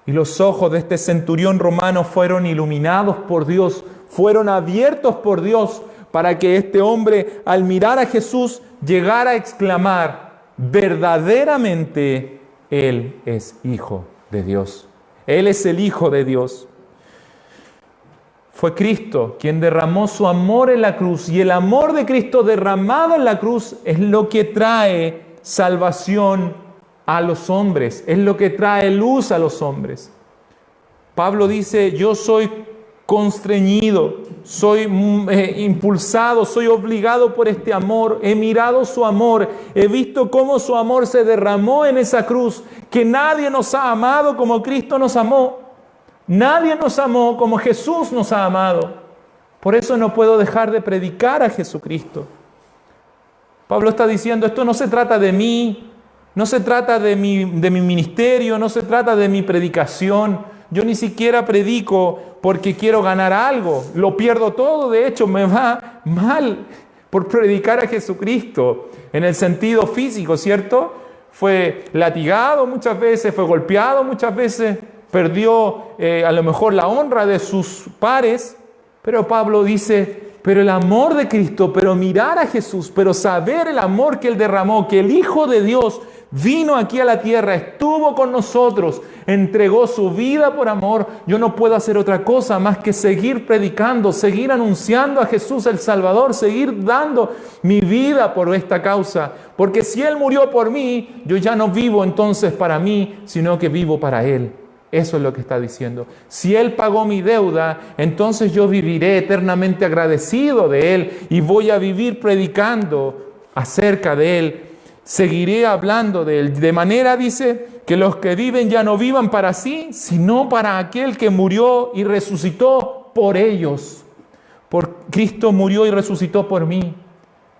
Y los ojos de este centurión romano fueron iluminados por Dios, fueron abiertos por Dios para que este hombre, al mirar a Jesús, llegara a exclamar, verdaderamente Él es Hijo de Dios. Él es el Hijo de Dios. Fue Cristo quien derramó su amor en la cruz, y el amor de Cristo derramado en la cruz es lo que trae salvación a los hombres, es lo que trae luz a los hombres. Pablo dice, yo soy constreñido, soy impulsado, soy obligado por este amor, he mirado su amor, he visto cómo su amor se derramó en esa cruz, que nadie nos ha amado como Cristo nos amó. Nadie nos amó como Jesús nos ha amado. Por eso no puedo dejar de predicar a Jesucristo. Pablo está diciendo, esto no se trata de mí, no se trata de mi ministerio, no se trata de mi predicación. Yo ni siquiera predico porque quiero ganar algo. Lo pierdo todo, de hecho me va mal por predicar a Jesucristo. En el sentido físico, ¿cierto? Fue latigado muchas veces, fue golpeado muchas veces. Perdió a lo mejor la honra de sus pares, pero Pablo dice, pero el amor de Cristo, pero mirar a Jesús, pero saber el amor que Él derramó, que el Hijo de Dios vino aquí a la tierra, estuvo con nosotros, entregó su vida por amor. Yo no puedo hacer otra cosa más que seguir predicando, seguir anunciando a Jesús el Salvador, seguir dando mi vida por esta causa. Porque si Él murió por mí, yo ya no vivo entonces para mí, sino que vivo para Él. Eso es lo que está diciendo. Si Él pagó mi deuda, entonces yo viviré eternamente agradecido de Él y voy a vivir predicando acerca de Él. Seguiré hablando de Él. De manera, dice, que los que viven ya no vivan para sí, sino para aquel que murió y resucitó por ellos. Por Cristo murió y resucitó por mí.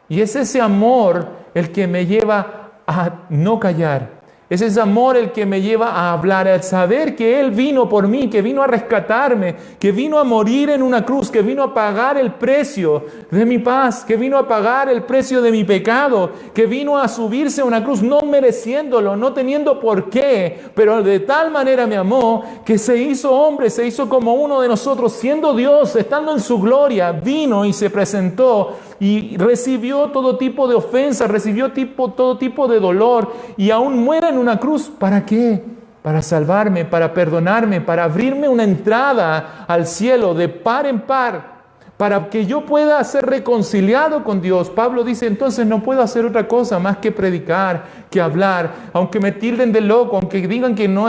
Y es ese amor el que me lleva a no callar. Es ese amor el que me lleva a hablar, a saber que Él vino por mí, que vino a rescatarme, que vino a morir en una cruz, que vino a pagar el precio de mi paz, que vino a pagar el precio de mi pecado, que vino a subirse a una cruz no mereciéndolo, no teniendo por qué, pero de tal manera me amó que se hizo hombre, se hizo como uno de nosotros, siendo Dios, estando en su gloria, vino y se presentó y recibió todo tipo de ofensas, recibió todo tipo de dolor y aún muere en una cruz. ¿Para qué? Para salvarme, para perdonarme, para abrirme una entrada al cielo de par en par, para que yo pueda ser reconciliado con Dios. Pablo dice, entonces no puedo hacer otra cosa más que predicar, que hablar, aunque me tilden de loco, aunque digan que no,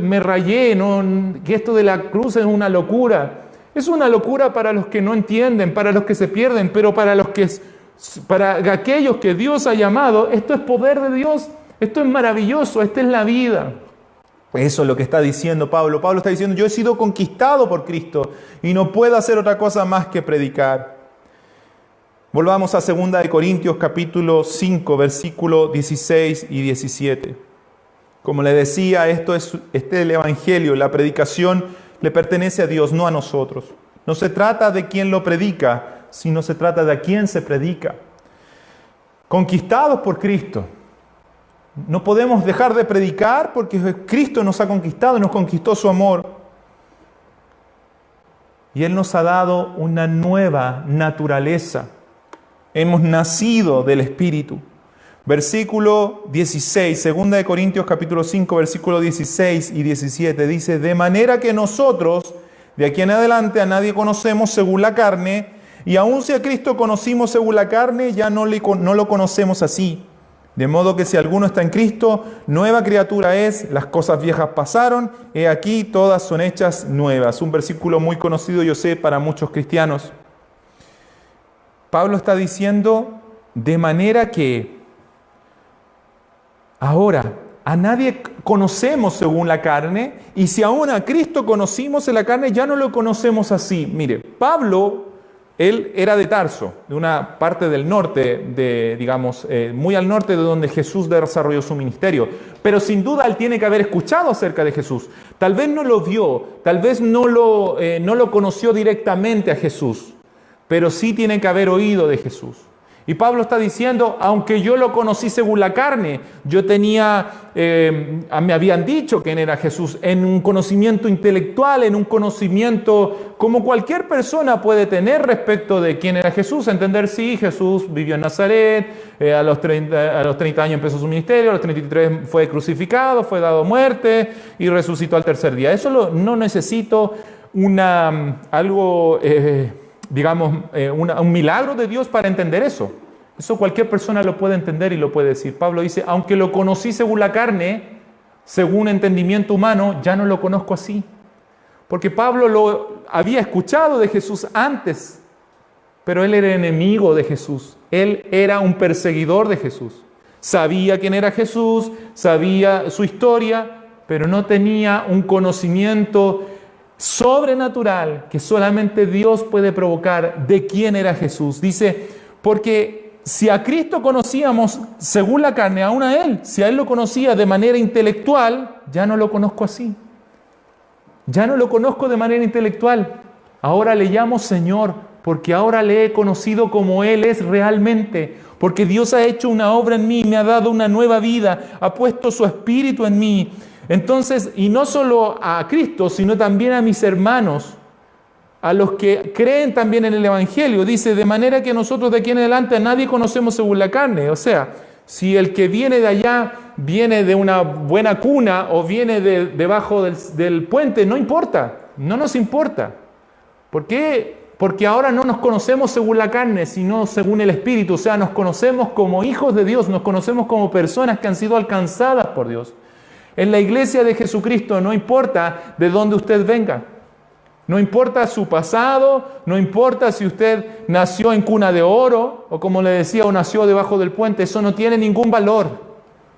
me rayé, no, que esto de la cruz es una locura. Es una locura para los que no entienden, para los que se pierden, pero para aquellos que Dios ha llamado, esto es poder de Dios, esto es maravilloso, esta es la vida. Eso es lo que está diciendo Pablo. Pablo está diciendo, yo he sido conquistado por Cristo y no puedo hacer otra cosa más que predicar. Volvamos a 2 Corintios capítulo 5, versículo 16 y 17. Como le decía, este es el Evangelio, la predicación le pertenece a Dios, no a nosotros. No se trata de quién lo predica, sino se trata de a quién se predica. Conquistados por Cristo. No podemos dejar de predicar porque Cristo nos ha conquistado, nos conquistó su amor. Y Él nos ha dado una nueva naturaleza. Hemos nacido del Espíritu. Versículo 16, 2 Corintios capítulo 5, versículo 16 y 17, dice, de manera que nosotros, de aquí en adelante, a nadie conocemos según la carne, y aun si a Cristo conocimos según la carne, ya no lo conocemos así. De modo que si alguno está en Cristo, nueva criatura es, las cosas viejas pasaron, he aquí todas son hechas nuevas. Un versículo muy conocido, yo sé, para muchos cristianos. Pablo está diciendo, de manera que ahora a nadie conocemos según la carne, y si aún a Cristo conocimos en la carne, ya no lo conocemos así. Mire, Pablo, él era de Tarso, de una parte del norte, muy al norte de donde Jesús desarrolló su ministerio. Pero sin duda él tiene que haber escuchado acerca de Jesús. Tal vez no lo vio, tal vez no lo conoció directamente a Jesús, pero sí tiene que haber oído de Jesús. Y Pablo está diciendo, aunque yo lo conocí según la carne, me habían dicho quién era Jesús, en un conocimiento intelectual, en un conocimiento como cualquier persona puede tener respecto de quién era Jesús, entender, sí, Jesús vivió en Nazaret, a los 30 años empezó su ministerio, a los 33 fue crucificado, fue dado muerte y resucitó al tercer día. Eso no necesito un milagro de Dios para entender eso. Eso cualquier persona lo puede entender y lo puede decir. Pablo dice, aunque lo conocí según la carne, según entendimiento humano, ya no lo conozco así. Porque Pablo lo había escuchado de Jesús antes, pero él era enemigo de Jesús. Él era un perseguidor de Jesús. Sabía quién era Jesús, sabía su historia, pero no tenía un conocimiento sobrenatural que solamente Dios puede provocar de quién era Jesús. Dice, porque si a Cristo conocíamos según la carne, aún a Él, si a Él lo conocía de manera intelectual, ya no lo conozco así. Ya no lo conozco de manera intelectual. Ahora le llamo Señor, porque ahora le he conocido como Él es realmente. Porque Dios ha hecho una obra en mí, me ha dado una nueva vida, ha puesto su Espíritu en mí. Entonces, y no solo a Cristo, sino también a mis hermanos, a los que creen también en el Evangelio. Dice, de manera que nosotros de aquí en adelante a nadie conocemos según la carne. O sea, si el que viene de allá viene de una buena cuna o viene debajo del puente, no importa, no nos importa. ¿Por qué? Porque ahora no nos conocemos según la carne, sino según el Espíritu. O sea, nos conocemos como hijos de Dios, nos conocemos como personas que han sido alcanzadas por Dios. En la iglesia de Jesucristo no importa de dónde usted venga, no importa su pasado, no importa si usted nació en cuna de oro o como le decía, o nació debajo del puente, eso no tiene ningún valor.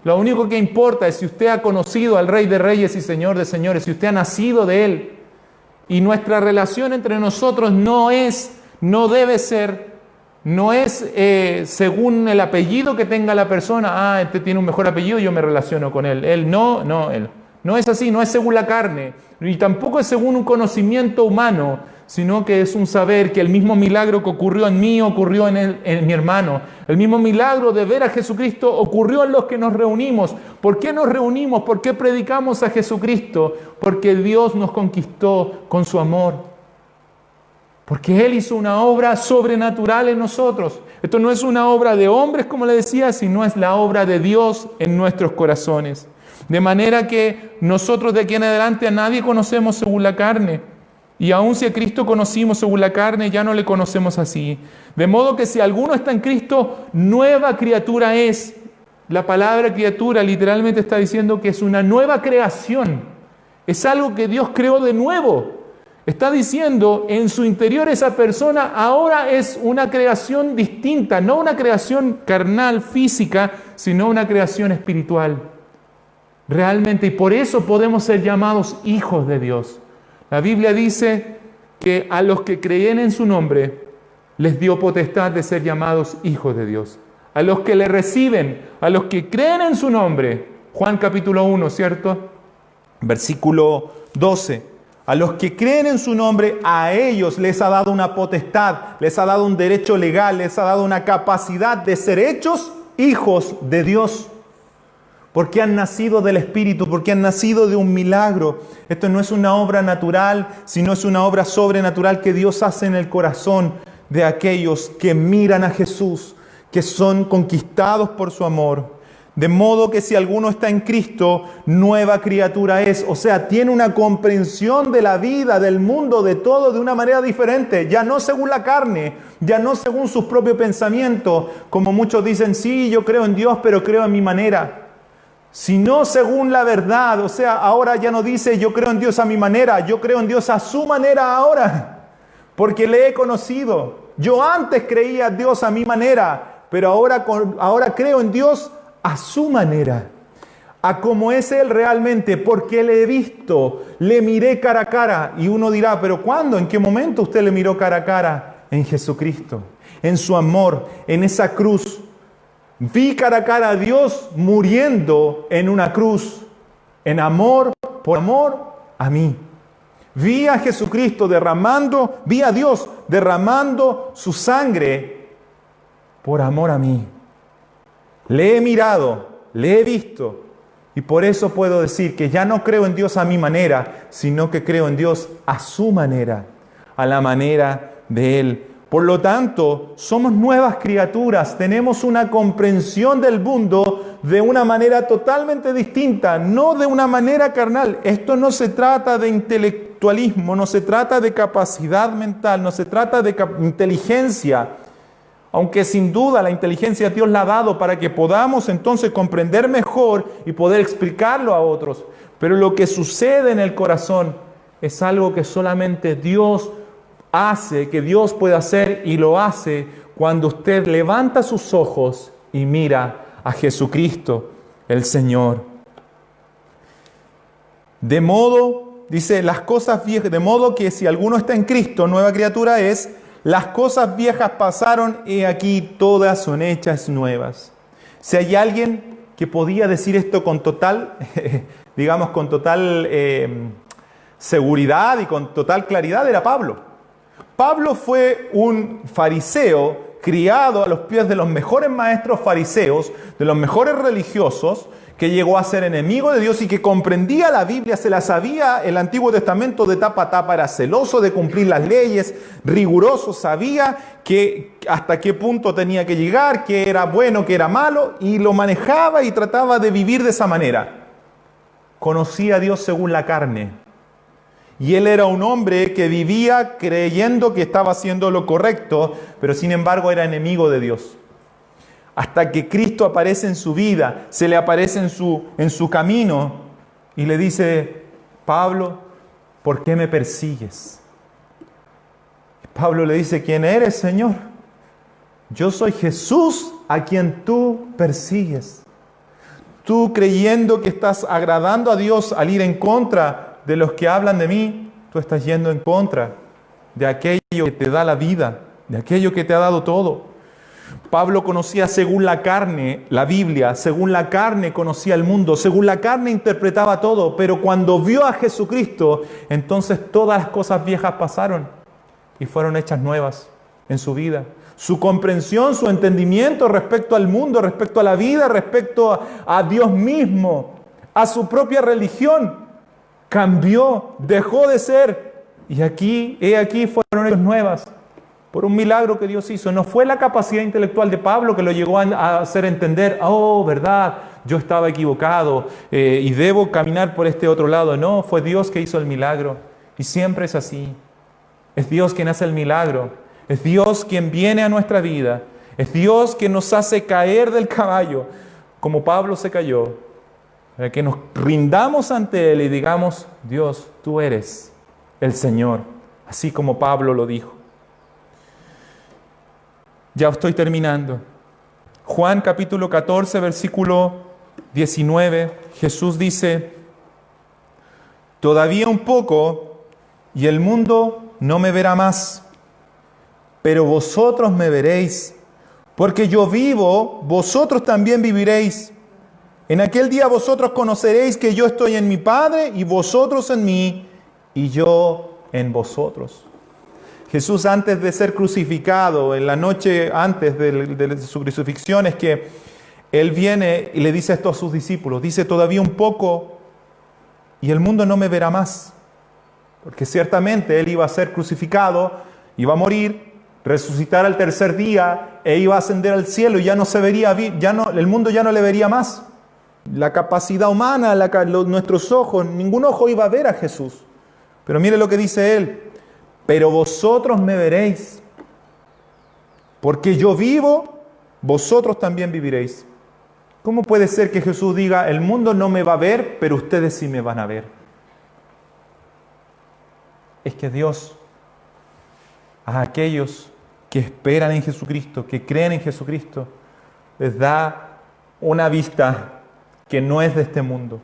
Lo único que importa es si usted ha conocido al Rey de Reyes y Señor de Señores, si usted ha nacido de Él. Y nuestra relación entre nosotros no debe ser no es según el apellido que tenga la persona. Ah, este tiene un mejor apellido, yo me relaciono con él. Él no es así, no es según la carne, y tampoco es según un conocimiento humano, sino que es un saber que el mismo milagro que ocurrió en mí ocurrió en mi hermano. El mismo milagro de ver a Jesucristo ocurrió en los que nos reunimos. ¿Por qué nos reunimos? ¿Por qué predicamos a Jesucristo? Porque Dios nos conquistó con su amor. Porque Él hizo una obra sobrenatural en nosotros. Esto no es una obra de hombres, como le decía, sino es la obra de Dios en nuestros corazones. De manera que nosotros de aquí en adelante a nadie conocemos según la carne. Y aun si a Cristo conocimos según la carne, ya no le conocemos así. De modo que si alguno está en Cristo, nueva criatura es. La palabra criatura literalmente está diciendo que es una nueva creación. Es algo que Dios creó de nuevo. Está diciendo en su interior esa persona ahora es una creación distinta, no una creación carnal, física, sino una creación espiritual. Realmente, y por eso podemos ser llamados hijos de Dios. La Biblia dice que a los que creen en su nombre les dio potestad de ser llamados hijos de Dios. A los que le reciben, a los que creen en su nombre. Juan capítulo 1, ¿cierto? Versículo 12. A los que creen en su nombre, a ellos les ha dado una potestad, les ha dado un derecho legal, les ha dado una capacidad de ser hechos hijos de Dios. Porque han nacido del Espíritu, porque han nacido de un milagro. Esto no es una obra natural, sino es una obra sobrenatural que Dios hace en el corazón de aquellos que miran a Jesús, que son conquistados por su amor. De modo que si alguno está en Cristo, nueva criatura es. O sea, tiene una comprensión de la vida, del mundo, de todo de una manera diferente. Ya no según la carne, ya no según sus propios pensamientos. Como muchos dicen, sí, yo creo en Dios, pero creo en mi manera. Sino según la verdad. O sea, ahora ya no dice yo creo en Dios a mi manera, yo creo en Dios a su manera ahora, porque le he conocido. Yo antes creía en Dios a mi manera, pero ahora creo en Dios a su manera, a como es Él realmente, porque le he visto, le miré cara a cara. Y uno dirá, pero ¿cuándo? ¿En qué momento usted le miró cara a cara? En Jesucristo, en su amor, en esa cruz. Vi cara a cara a Dios muriendo en una cruz, en amor, por amor a mí. Vi a Jesucristo vi a Dios derramando su sangre por amor a mí. Le he mirado, le he visto, y por eso puedo decir que ya no creo en Dios a mi manera, sino que creo en Dios a su manera, a la manera de Él. Por lo tanto, somos nuevas criaturas, tenemos una comprensión del mundo de una manera totalmente distinta, no de una manera carnal. Esto no se trata de intelectualismo, no se trata de capacidad mental, no se trata de inteligencia, aunque sin duda la inteligencia Dios la ha dado para que podamos entonces comprender mejor y poder explicarlo a otros. Pero lo que sucede en el corazón es algo que solamente Dios hace, que Dios puede hacer, y lo hace cuando usted levanta sus ojos y mira a Jesucristo, el Señor. De modo, dice, las cosas viejas, de modo que si alguno está en Cristo, nueva criatura es, las cosas viejas pasaron y aquí todas son hechas nuevas. Si hay alguien que podía decir esto con total, digamos, con total seguridad y con total claridad, era Pablo. Pablo fue un fariseo criado a los pies de los mejores maestros fariseos, de los mejores religiosos, que llegó a ser enemigo de Dios y que comprendía la Biblia, se la sabía el Antiguo Testamento de tapa a tapa, era celoso de cumplir las leyes, riguroso, sabía que hasta qué punto tenía que llegar, qué era bueno, qué era malo, y lo manejaba y trataba de vivir de esa manera. Conocía a Dios según la carne. Y él era un hombre que vivía creyendo que estaba haciendo lo correcto, pero sin embargo era enemigo de Dios. Hasta que Cristo aparece en su vida, se le aparece en su camino y le dice, Pablo, ¿por qué me persigues? Pablo le dice, ¿quién eres, Señor? Yo soy Jesús a quien tú persigues. Tú creyendo que estás agradando a Dios al ir en contra de los que hablan de mí, tú estás yendo en contra de aquello que te da la vida, de aquello que te ha dado todo. Pablo conocía según la carne la Biblia, según la carne conocía el mundo, según la carne interpretaba todo, pero cuando vio a Jesucristo, entonces todas las cosas viejas pasaron y fueron hechas nuevas en su vida. Su comprensión, su entendimiento respecto al mundo, respecto a la vida, respecto a Dios mismo, a su propia religión, cambió, dejó de ser. Y aquí fueron hechas nuevas por un milagro que Dios hizo. No fue la capacidad intelectual de Pablo que lo llegó a hacer entender, oh, verdad, yo estaba equivocado y debo caminar por este otro lado. No, fue Dios que hizo el milagro. Y siempre es así. Es Dios quien hace el milagro. Es Dios quien viene a nuestra vida. Es Dios quien nos hace caer del caballo, como Pablo se cayó, para que nos rindamos ante Él y digamos, Dios, tú eres el Señor, así como Pablo lo dijo. Ya estoy terminando. Juan capítulo 14, versículo 19, Jesús dice, todavía un poco y el mundo no me verá más, pero vosotros me veréis, porque yo vivo, vosotros también viviréis. En aquel día vosotros conoceréis que yo estoy en mi Padre y vosotros en mí y yo en vosotros. Jesús, antes de ser crucificado, en la noche antes de su crucifixión, es que Él viene y le dice esto a sus discípulos. Dice, todavía un poco y el mundo no me verá más. Porque ciertamente Él iba a ser crucificado, iba a morir, resucitar al tercer día e iba a ascender al cielo y ya no se vería, el mundo ya no le vería más. La capacidad humana, nuestros ojos, ningún ojo iba a ver a Jesús. Pero mire lo que dice Él. Pero vosotros me veréis, porque yo vivo, vosotros también viviréis. ¿Cómo puede ser que Jesús diga, el mundo no me va a ver, pero ustedes sí me van a ver? Es que Dios, a aquellos que esperan en Jesucristo, que creen en Jesucristo, les da una vista que no es de este mundo.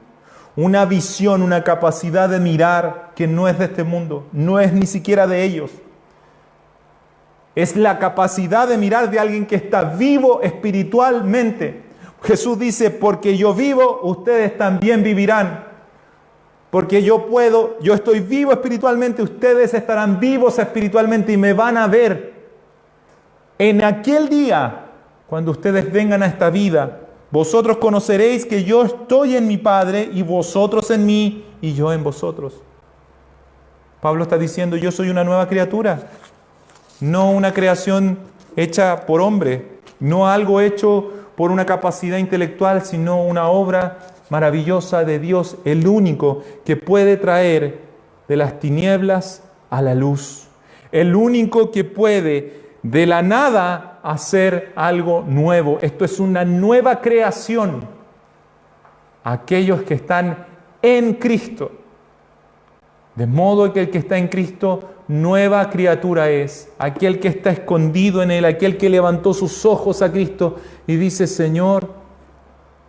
Una visión, una capacidad de mirar que no es de este mundo, no es ni siquiera de ellos. Es la capacidad de mirar de alguien que está vivo espiritualmente. Jesús dice, porque yo vivo, ustedes también vivirán. Porque yo estoy vivo espiritualmente, ustedes estarán vivos espiritualmente y me van a ver. En aquel día, cuando ustedes vengan a esta vida, vosotros conoceréis que yo estoy en mi Padre y vosotros en mí y yo en vosotros. Pablo está diciendo, yo soy una nueva criatura, no una creación hecha por hombre, no algo hecho por una capacidad intelectual, sino una obra maravillosa de Dios, el único que puede traer de las tinieblas a la luz, el único que puede de la nada hacer algo nuevo. Esto es una nueva creación. Aquellos que están en Cristo. De modo que el que está en Cristo, nueva criatura es. Aquel que está escondido en Él, aquel que levantó sus ojos a Cristo y dice, Señor,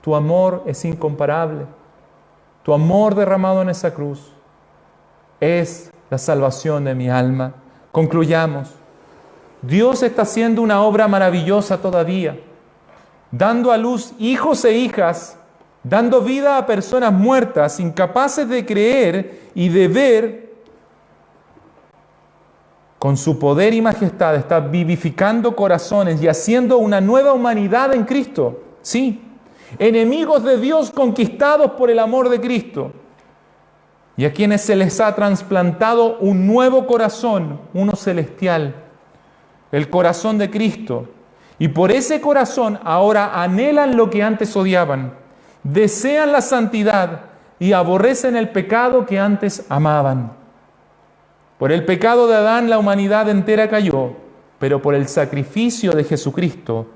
tu amor es incomparable. Tu amor derramado en esa cruz es la salvación de mi alma. Concluyamos. Dios está haciendo una obra maravillosa todavía, dando a luz hijos e hijas, dando vida a personas muertas, incapaces de creer y de ver. Con su poder y majestad está vivificando corazones y haciendo una nueva humanidad en Cristo. Sí, enemigos de Dios conquistados por el amor de Cristo. Y a quienes se les ha trasplantado un nuevo corazón, uno celestial. El corazón de Cristo. Y por ese corazón ahora anhelan lo que antes odiaban, desean la santidad y aborrecen el pecado que antes amaban. Por el pecado de Adán la humanidad entera cayó, pero por el sacrificio de Jesucristo,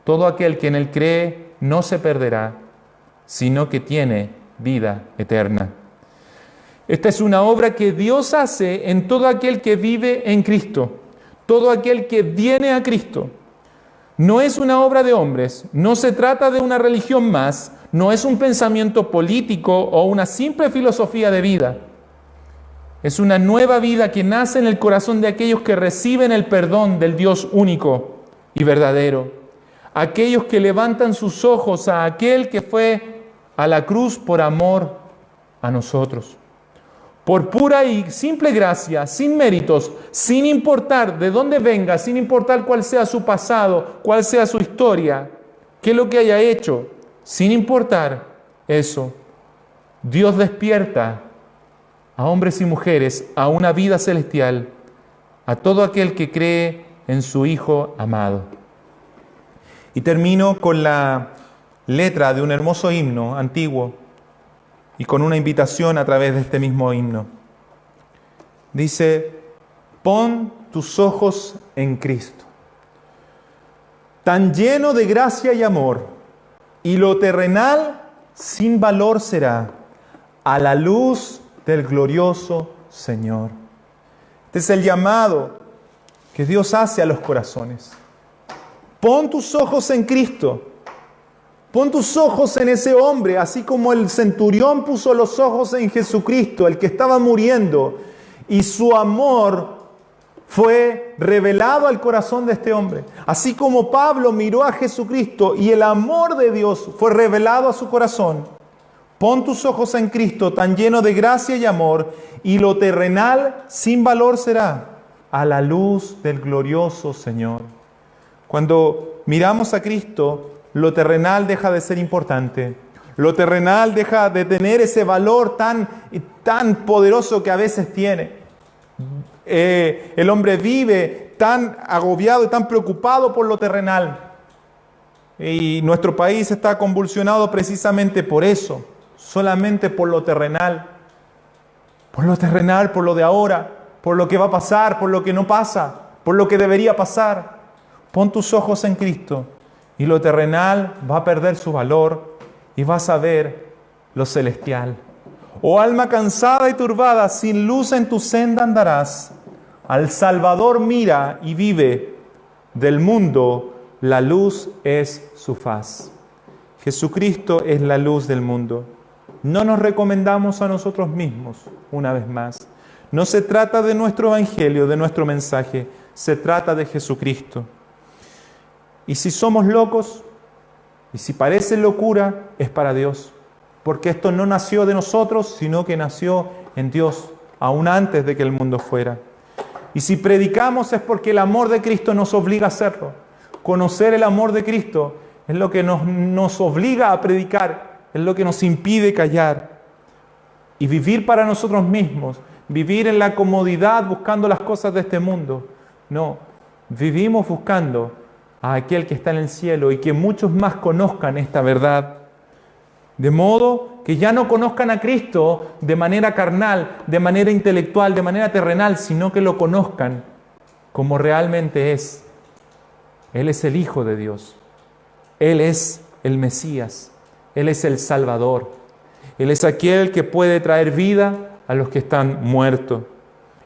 todo aquel que en él cree no se perderá, sino que tiene vida eterna. Esta es una obra que Dios hace en todo aquel que vive en Cristo. Todo aquel que viene a Cristo. No es una obra de hombres, no se trata de una religión más, no es un pensamiento político o una simple filosofía de vida. Es una nueva vida que nace en el corazón de aquellos que reciben el perdón del Dios único y verdadero. aquellos que levantan sus ojos a aquel que fue a la cruz por amor a nosotros. Por pura y simple gracia, sin méritos, sin importar de dónde venga, sin importar cuál sea su pasado, cuál sea su historia, qué es lo que haya hecho, sin importar eso, Dios despierta a hombres y mujeres a una vida celestial, a todo aquel que cree en su Hijo amado. Y termino con la letra de un hermoso himno antiguo y con una invitación a través de este mismo himno. Dice: pon tus ojos en Cristo, tan lleno de gracia y amor, y lo terrenal sin valor será a la luz del glorioso Señor. Este es el llamado que Dios hace a los corazones. Pon tus ojos en Cristo. Pon tus ojos en ese hombre, así como el centurión puso los ojos en Jesucristo, el que estaba muriendo, y su amor fue revelado al corazón de este hombre. Así como Pablo miró a Jesucristo y el amor de Dios fue revelado a su corazón. Pon tus ojos en Cristo, tan lleno de gracia y amor, y lo terrenal sin valor será a la luz del glorioso Señor. Cuando miramos a Cristo, lo terrenal deja de ser importante. Lo terrenal deja de tener ese valor tan poderoso que a veces tiene. El hombre vive tan agobiado y tan preocupado por lo terrenal. Y nuestro país está convulsionado precisamente por eso. Solamente por lo terrenal. Por lo terrenal, por lo de ahora. Por lo que va a pasar, por lo que no pasa. Por lo que debería pasar. Pon tus ojos en Cristo. Y lo terrenal va a perder su valor y vas a ver lo celestial. Oh alma cansada y turbada, sin luz en tu senda andarás. Al Salvador mira y vive. Del mundo la luz es su faz. Jesucristo es la luz del mundo. No nos recomendamos a nosotros mismos, una vez más. No se trata de nuestro evangelio, de nuestro mensaje. Se trata de Jesucristo. Y si somos locos, y si parece locura, es para Dios. Porque esto no nació de nosotros, sino que nació en Dios, aún antes de que el mundo fuera. Y si predicamos es porque el amor de Cristo nos obliga a hacerlo. Conocer el amor de Cristo es lo que nos obliga a predicar, es lo que nos impide callar. Y vivir para nosotros mismos, vivir en la comodidad buscando las cosas de este mundo. No, vivimos buscando a aquel que está en el cielo y que muchos más conozcan esta verdad. De modo que ya no conozcan a Cristo de manera carnal, de manera intelectual, de manera terrenal, sino que lo conozcan como realmente es. Él es el Hijo de Dios. Él es el Mesías. Él es el Salvador. Él es aquel que puede traer vida a los que están muertos.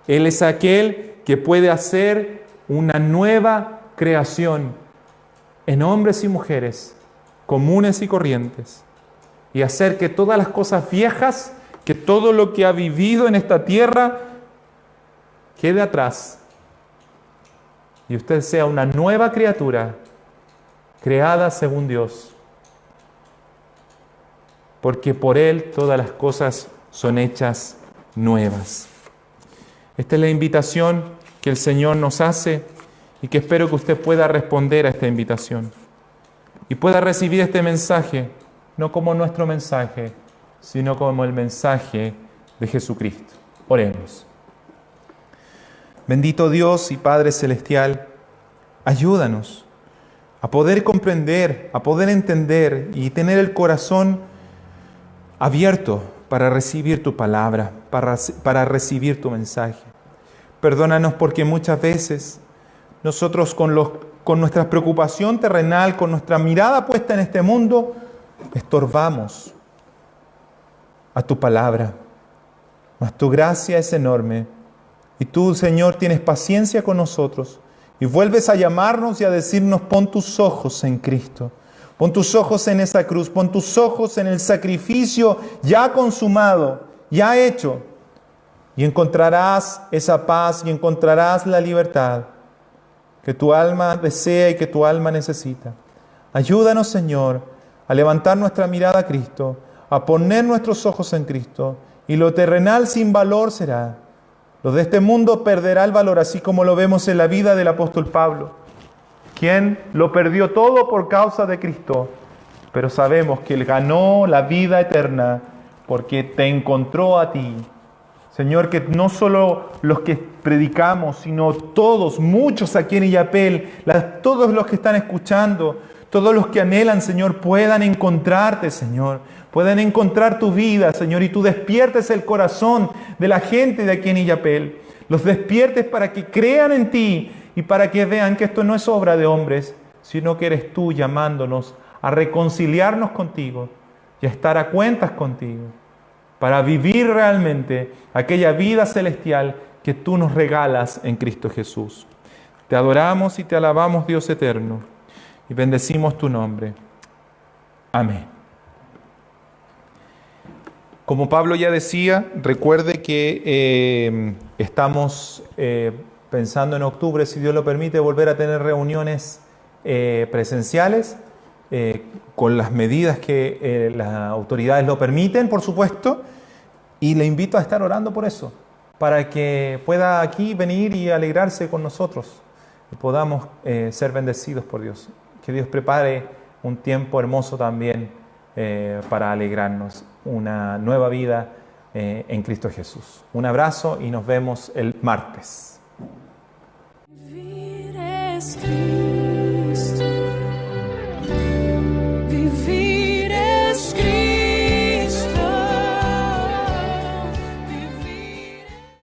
Él es aquel que puede hacer una nueva creación en hombres y mujeres comunes y corrientes, y hacer que todas las cosas viejas, que todo lo que ha vivido en esta tierra quede atrás y usted sea una nueva criatura creada según Dios, porque por Él todas las cosas son hechas nuevas. Esta es la invitación que el Señor nos hace y que espero que usted pueda responder a esta invitación y pueda recibir este mensaje, no como nuestro mensaje, sino como el mensaje de Jesucristo. Oremos. Bendito Dios y Padre Celestial, ayúdanos a poder comprender, a poder entender y tener el corazón abierto para recibir tu palabra, para recibir tu mensaje. Perdónanos porque muchas veces nosotros con nuestra preocupación terrenal, con nuestra mirada puesta en este mundo, estorbamos a tu palabra. Mas tu gracia es enorme y tú, Señor, tienes paciencia con nosotros y vuelves a llamarnos y a decirnos: pon tus ojos en Cristo, pon tus ojos en esa cruz, pon tus ojos en el sacrificio ya consumado, ya hecho, y encontrarás esa paz y encontrarás la libertad que tu alma desea y que tu alma necesita. Ayúdanos, Señor, a levantar nuestra mirada a Cristo, a poner nuestros ojos en Cristo, y lo terrenal sin valor será. Lo de este mundo perderá el valor, así como lo vemos en la vida del apóstol Pablo, quien lo perdió todo por causa de Cristo, pero sabemos que Él ganó la vida eterna porque te encontró a ti. Señor, que no solo los que predicamos, sino todos, muchos aquí en Illapel, todos los que están escuchando, todos los que anhelan, Señor, puedan encontrarte, Señor, puedan encontrar tu vida, Señor, y tú despiertes el corazón de la gente de aquí en Illapel. Los despiertes para que crean en ti y para que vean que esto no es obra de hombres, sino que eres tú llamándonos a reconciliarnos contigo y a estar a cuentas contigo, para vivir realmente aquella vida celestial que tú nos regalas en Cristo Jesús. Te adoramos y te alabamos, Dios eterno, y bendecimos tu nombre. Amén. Como Pablo ya decía, recuerde que estamos pensando en octubre, si Dios lo permite, volver a tener reuniones presenciales, con las medidas que las autoridades lo permiten, por supuesto, y le invito a estar orando por eso, para que pueda aquí venir y alegrarse con nosotros y podamos ser bendecidos por Dios. Que Dios prepare un tiempo hermoso también para alegrarnos, una nueva vida en Cristo Jesús. Un abrazo y nos vemos el martes. Vivir es Cristo.